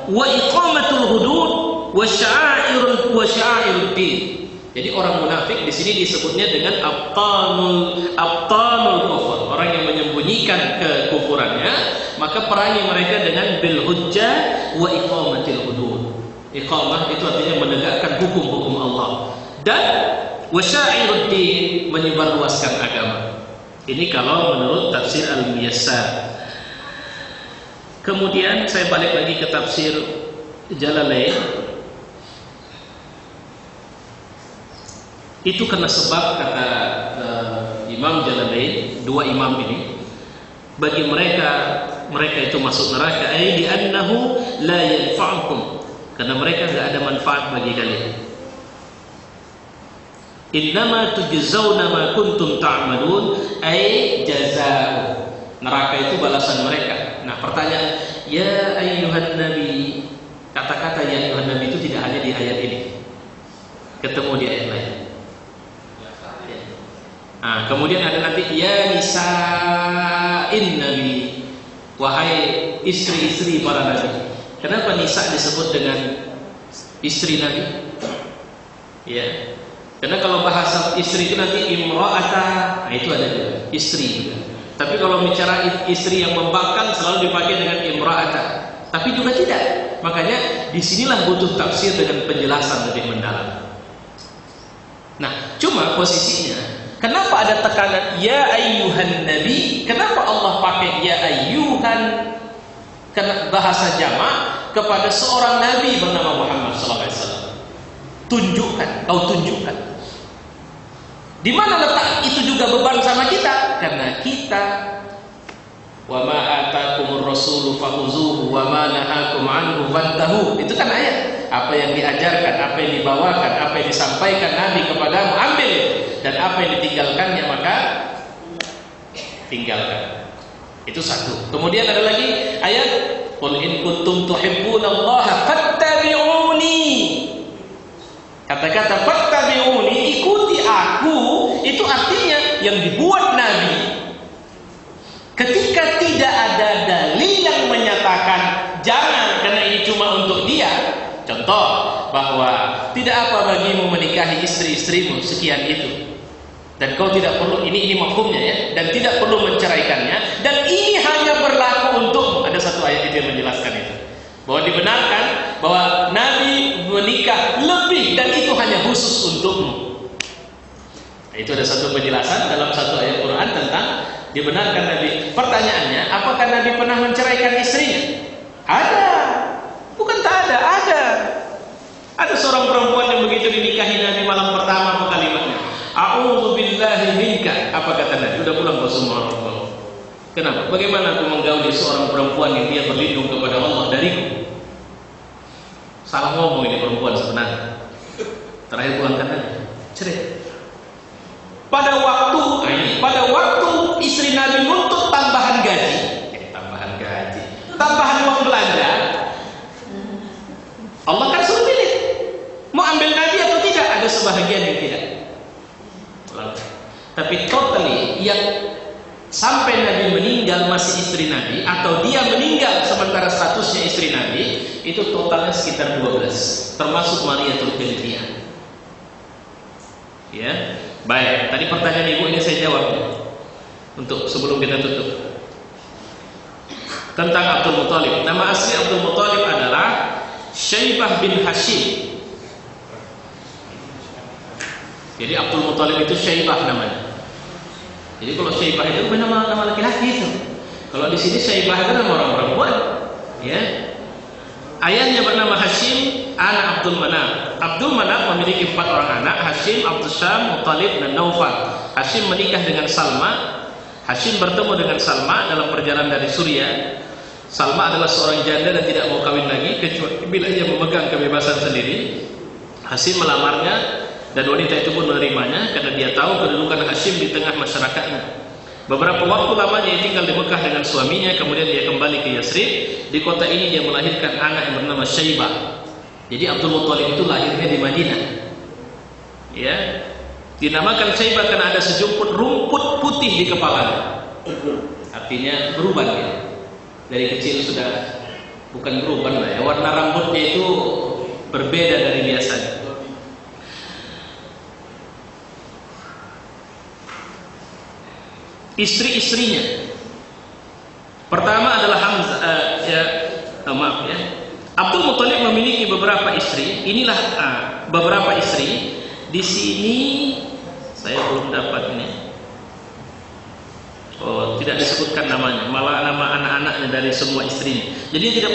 wa iqamatul hudud wa sya'airud din. Jadi orang munafik di sini disebutnya dengan abtanul kufur, orang yang menyembunyikan kekufurannya, maka perangi mereka dengan bil hujjah wa iqamatil hudud. Iqamah itu artinya menegakkan hukum-hukum Allah, dan wasyairuddin, menyebarluaskan agama. Ini kalau menurut tafsir Al-Muyassar. Kemudian saya balik lagi ke tafsir Jalalain. Itu karena sebab kata Imam Jalalain, dua imam ini, bagi mereka itu masuk neraka ay li annahu la yanfa'ukum, karena mereka enggak ada manfaat bagi kalian. Innama tujzauna ma kuntum ta'malun ay jazaa'u. Neraka itu balasan mereka. Nah, pertanyaan, ya ayyuhan nabi, kata-kata ya ayyuhan nabi itu tidak hanya di ayat ini. Ketemu di ayat lain. Nah, kemudian ada nanti ya nisa'in nabi, wahai istri-istri para nabi. Kenapa nisa disebut dengan istri nabi? Ya, karena kalau bahasa istri itu nanti imra'ata, nah itu ada juga istri juga. Tapi kalau bicara istri yang membangkang selalu dipakai dengan imra'ata. Tapi juga tidak. Makanya disinilah butuh tafsir dengan penjelasan lebih mendalam. Nah, cuma posisinya, kenapa ada tekanan ya ayyuhan nabi? Kenapa Allah pakai ya ayyuhan? Karena bahasa jamak kepada seorang nabi bernama Muhammad SAW. Tunjukkan, kau tunjukkan. Di mana letak itu juga beban sama kita? Karena kita wa ma atakumur rasulu fakhuzuhu wa ma nahakum anhu fantahu. Itu kan ayat. Apa yang diajarkan, apa yang dibawakan, apa yang disampaikan Nabi kepadamu, ambil. Dan apa yang ditinggalkannya maka tinggalkan. Itu satu. Kemudian ada lagi ayat, qul in kuntum tuhibbunallaha fattabi'uni. Kata-kata fattabi'uni, ikuti aku, itu artinya yang dibuat Nabi. Ketika tidak ada dalil yang menyatakan jangan karena ini cuma untuk dia. Contoh bahwa tidak apa bagimu menikahi istri-istrimu sekian itu. Dan kau tidak perlu, ini mafhumnya ya, dan tidak perlu menceraikannya, dan ini hanya berlaku untukmu. Ada satu ayat itu yang menjelaskan itu, bahwa dibenarkan bahwa Nabi menikah lebih dan itu hanya khusus untukmu. Nah, itu ada satu penjelasan dalam satu ayat Quran tentang dibenarkan Nabi. Pertanyaannya, apakah Nabi pernah menceraikan istrinya? Ada, bukan tak ada, ada. Ada seorang perempuan yang begitu dinikahi Nabi malam pertama, apa kalimatnya? A'udzu billahi minka. Apa kata Nabi? Udah pulang kau semua orang. Kenapa? Bagaimana aku menggauli seorang perempuan yang dia berlindung kepada Allah dariku? Salah ngomong ini perempuan sebenarnya. Terakhir pulangkan Nabi. Cerai. Pada waktu istri Nabi nuntut tambahan gaji, tambahan uang belanja, Allah kan suruh pilih, mau ambil Nabi atau tidak? Ada sebahagian yang tidak. Tapi totally yang sampai Nabi meninggal masih istri Nabi, atau dia meninggal sementara statusnya istri Nabi, itu totalnya sekitar 12, termasuk Mariatul Qibtiyah. Ya, baik. Tadi pertanyaan ibu ini saya jawab untuk sebelum kita tutup tentang Abdul Muthalib. Nama asli Abdul Muthalib adalah Syaibah bin Hashim. Jadi Abdul Muthalib itu Syaibah namanya. Jadi kalau Syaibah itu nama laki-laki itu. Kalau di sini Syaibah itu nama orang perempuan. Ya. Ayahnya bernama Hashim, anak Abdul Manaf. Abdul Manaf memiliki 4 orang anak, Hashim, Abdul Syam, Muthalib, dan Naufal. Hashim menikah dengan Salma. Hashim bertemu dengan Salma dalam perjalanan dari Suriah. Salma adalah seorang janda dan tidak mau kawin lagi kecuali bila ia memegang kebebasan sendiri. Hashim melamarnya dan wanita itu pun menerimanya karena dia tahu kedudukan Hashim di tengah masyarakatnya. Beberapa waktu lamanya dia tinggal di Mekah dengan suaminya, kemudian dia kembali ke Yasrib. Di kota ini dia melahirkan anak yang bernama Syaibah. Jadi Abdul Muthalib itu lahirnya di Madinah. Ya. Dinamakan Syaibah karena ada sejumput rumput putih di kepalanya. Artinya beruban ya. Dari kecil sudah bukan beruban lah ya. Warna rambutnya itu berbeda dari biasanya. Istri-istrinya, pertama adalah Hamzah. Abdul Muthalib memiliki beberapa istri. Inilah beberapa istri. Di sini saya belum dapat ini. Oh, tidak disebutkan namanya, malah nama anak-anaknya dari semua istrinya. Jadi dia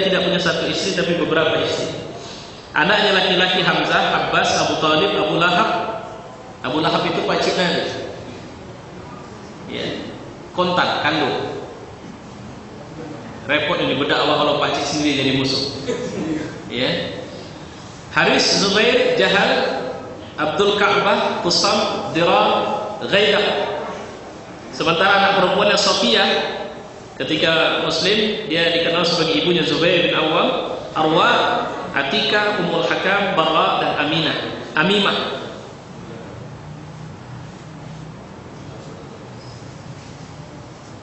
tidak punya satu istri, tapi beberapa istri. Anaknya laki-laki Hamzah, Abbas, Abu Thalib, Abu Lahab. Abu Lahab itu pacik Nabi. Ya, kontak, kandung. Repot ini berdakwah kalau pakcik sendiri jadi musuh. Ya. Haris, Zubair, Jahal, Abdul Ka'bah, Qusam, Diram, Ghaidah. Sementara anak perempuannya Sofia, ketika Muslim dia dikenal sebagai ibunya Zubair bin Awwam, Arwa, Atika, Ummul Hakam, Barra, dan Amimah.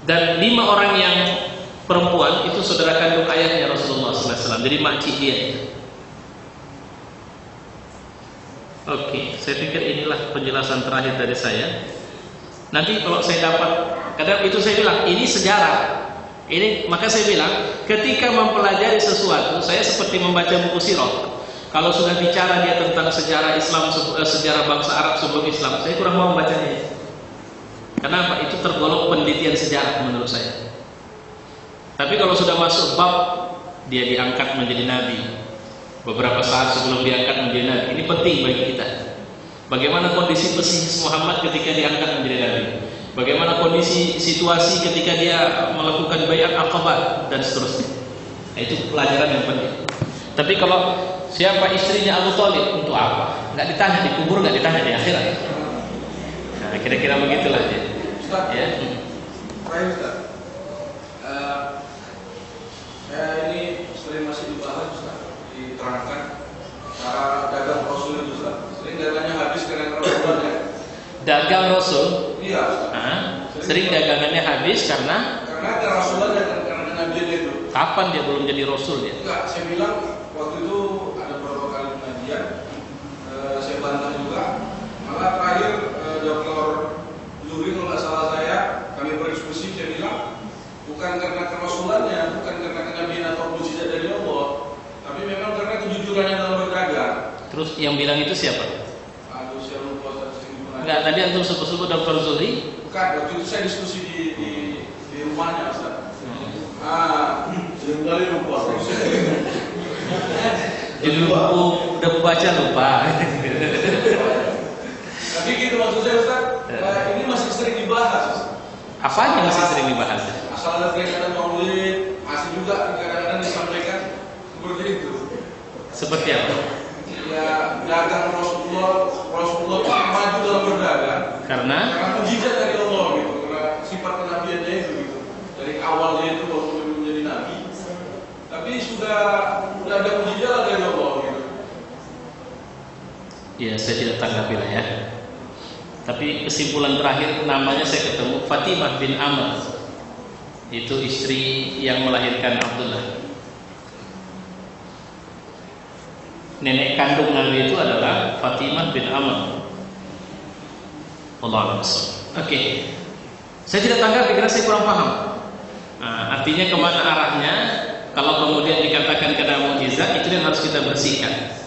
Dan 5 orang yang perempuan itu saudara kandung ayahnya Rasulullah SAW. Jadi makcik dia. Oke, saya pikir inilah penjelasan terakhir dari saya. Nanti kalau saya dapat, kadang itu saya bilang ini sejarah. Ini maka saya bilang ketika mempelajari sesuatu, saya seperti membaca buku sirah. Kalau sudah bicara dia tentang sejarah Islam, sejarah bangsa Arab sebelum Islam, saya kurang mau membacanya. Kenapa? Itu tergolong penelitian sejarah menurut saya. Tapi kalau sudah masuk bab dia diangkat menjadi nabi, beberapa saat sebelum diangkat menjadi nabi, ini penting bagi kita. Bagaimana kondisi pesimis Muhammad ketika diangkat menjadi nabi? bagaimana kondisi situasi ketika dia melakukan baiat aqabah dan seterusnya. Nah, itu pelajaran yang penting. Tapi kalau siapa istrinya Abu Thalib, untuk apa? Nggak ditanya di kubur, nggak ditanya di akhirat. Nah, kira-kira begitulah dia. Ustaz, Ya. Baik Ustaz. Ini sering masih dibahas Ustaz, diterangkan cara dagang Rasul itu Ustaz. Sering dagangnya habis karena Rasulullah ya. Dagang Rasul. Iya Ustaz. Sering dagangannya habis karena Rasulullah dan karena Nabi itu. Kapan dia belum jadi Rasul dia? Enggak, saya bilang waktu itu ada beberapa kali pengajian, saya bantah juga. Malah terakhir Dr. Zuri kalau nggak salah saya, kami berdiskusi, saya bilang bukan karena kerasulannya, bukan karena kenabian atau mujizat dari Allah, tapi memang karena kejujurannya dalam berdagang. Terus yang bilang itu siapa? Aduh, saya lupa Ustaz. Enggak, tadi antum sebut-sebut Dr. Zuri. Bukan, waktu itu saya diskusi di rumahnya Ustaz. Kembali lupa. Jadi udah baca lupa. Tapi gitu maksud saya Ustaz, ini masih sering dibahas. Apanya masih sering dibahas? Asal ada peringatan Maulid, masih juga kadang-kadang disampaikan seperti itu. Seperti apa? Ya, dagang Rasulullah itu maju dalam berdagang. Karena mujizat dari Allah gitu, karena sifat kenabiannya itu gitu. Dari awalnya itu waktu belum menjadi nabi, tapi sudah ada mujizat dari Allah gitu. Ya, saya tidak tanggapi lah ya. Tapi kesimpulan terakhir, namanya saya ketemu Fatimah bin Amr. Itu istri yang melahirkan Abdullah. Nenek kandung Nabi itu adalah Fatimah bin Amr. Wallahu a'lam. Oke. Saya tidak tanggapi karena saya kurang paham. Nah, artinya kemana arahnya? Kalau kemudian dikatakan kena mukjizat, itu yang harus kita bersihkan.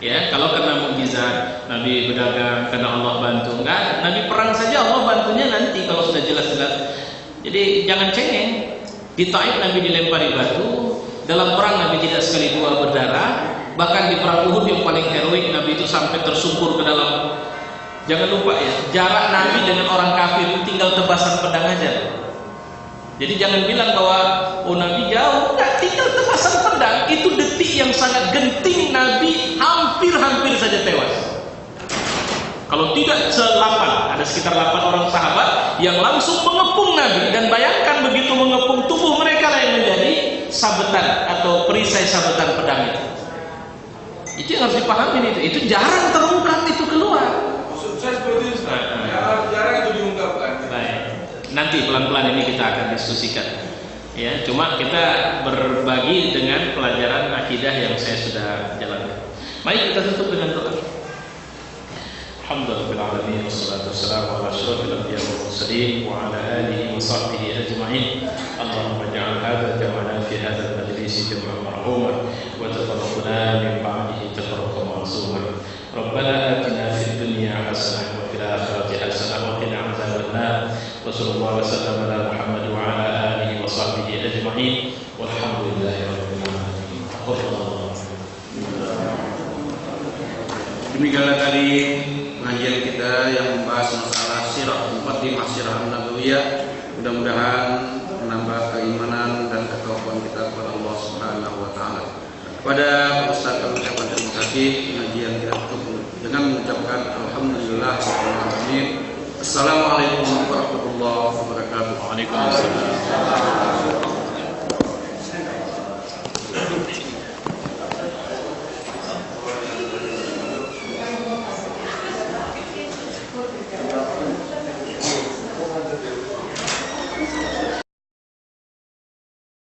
Ya, kalau kena mukjizat, Nabi berdagang, kena Allah bantu. Enggak, Nabi perang saja Allah bantunya nanti kalau sudah jelas-jelas. Jadi jangan cengeng. Di Taif Nabi dilempari batu, dalam perang Nabi tidak sekali dua berdarah, bahkan di perang Uhud yang paling heroik Nabi itu sampai tersungkur ke dalam. Jangan lupa ya, jarak Nabi dengan orang kafir itu tinggal tebasan pedang aja. Jadi jangan bilang bahwa oh Nabi jauh, enggak, tinggal tebasan pedang. Itu detik yang sangat genting Nabi hampir saja tewas. Kalau tidak se-8, ada sekitar 8 orang sahabat yang langsung mengepung Nabi, dan bayangkan begitu mengepung, tubuh mereka lah yang menjadi sabetan atau perisai sabetan pedang itu. Itu yang harus dipahami itu jarang terungkap itu keluar. Maksud saya seperti itu, jarang itu diungkapkan. Baik. Nanti pelan-pelan ini kita akan diskusikan. Ya, cuma kita berbagi dengan pelajaran akidah yang saya sudah jalankan. Mari kita tutup dengan doa. Alhamdulillahirabbil alamin, wassalatu wassalamu ala asyrofil anbiya'i wal mursalin wa ala alihi wa sahbihi ajma'in. Allahumma ij'al hadha jam'ana fi hadzal majlis jam'an marhuma wa tafarraqna min ba'dihi tafarruqan ma'suma. Rabbana atina fid dunya hasanah wa fil akhirati hasanah wa qina adzabannar. Wa sallallahu wa sallam ala Muhammad wa ala alihi wa sahbihi ajma'in. Walhamdulillahirabbil alamin. Demikianlah tadi pengajian kita yang membahas masalah sirah Fatimah, sirah Nabawiyah. Mudah-mudahan menambah keimanan dan ketakwaan kita kepada Allah Subhanahu wa taala. Kepada Pak Ustaz kami ucapkan terima kasih. Pengajian kita tutup dengan mengucapkan alhamdulillah rabbil alamin. Assalamualaikum warahmatullahi wabarakatuh. Waalaikumsalam.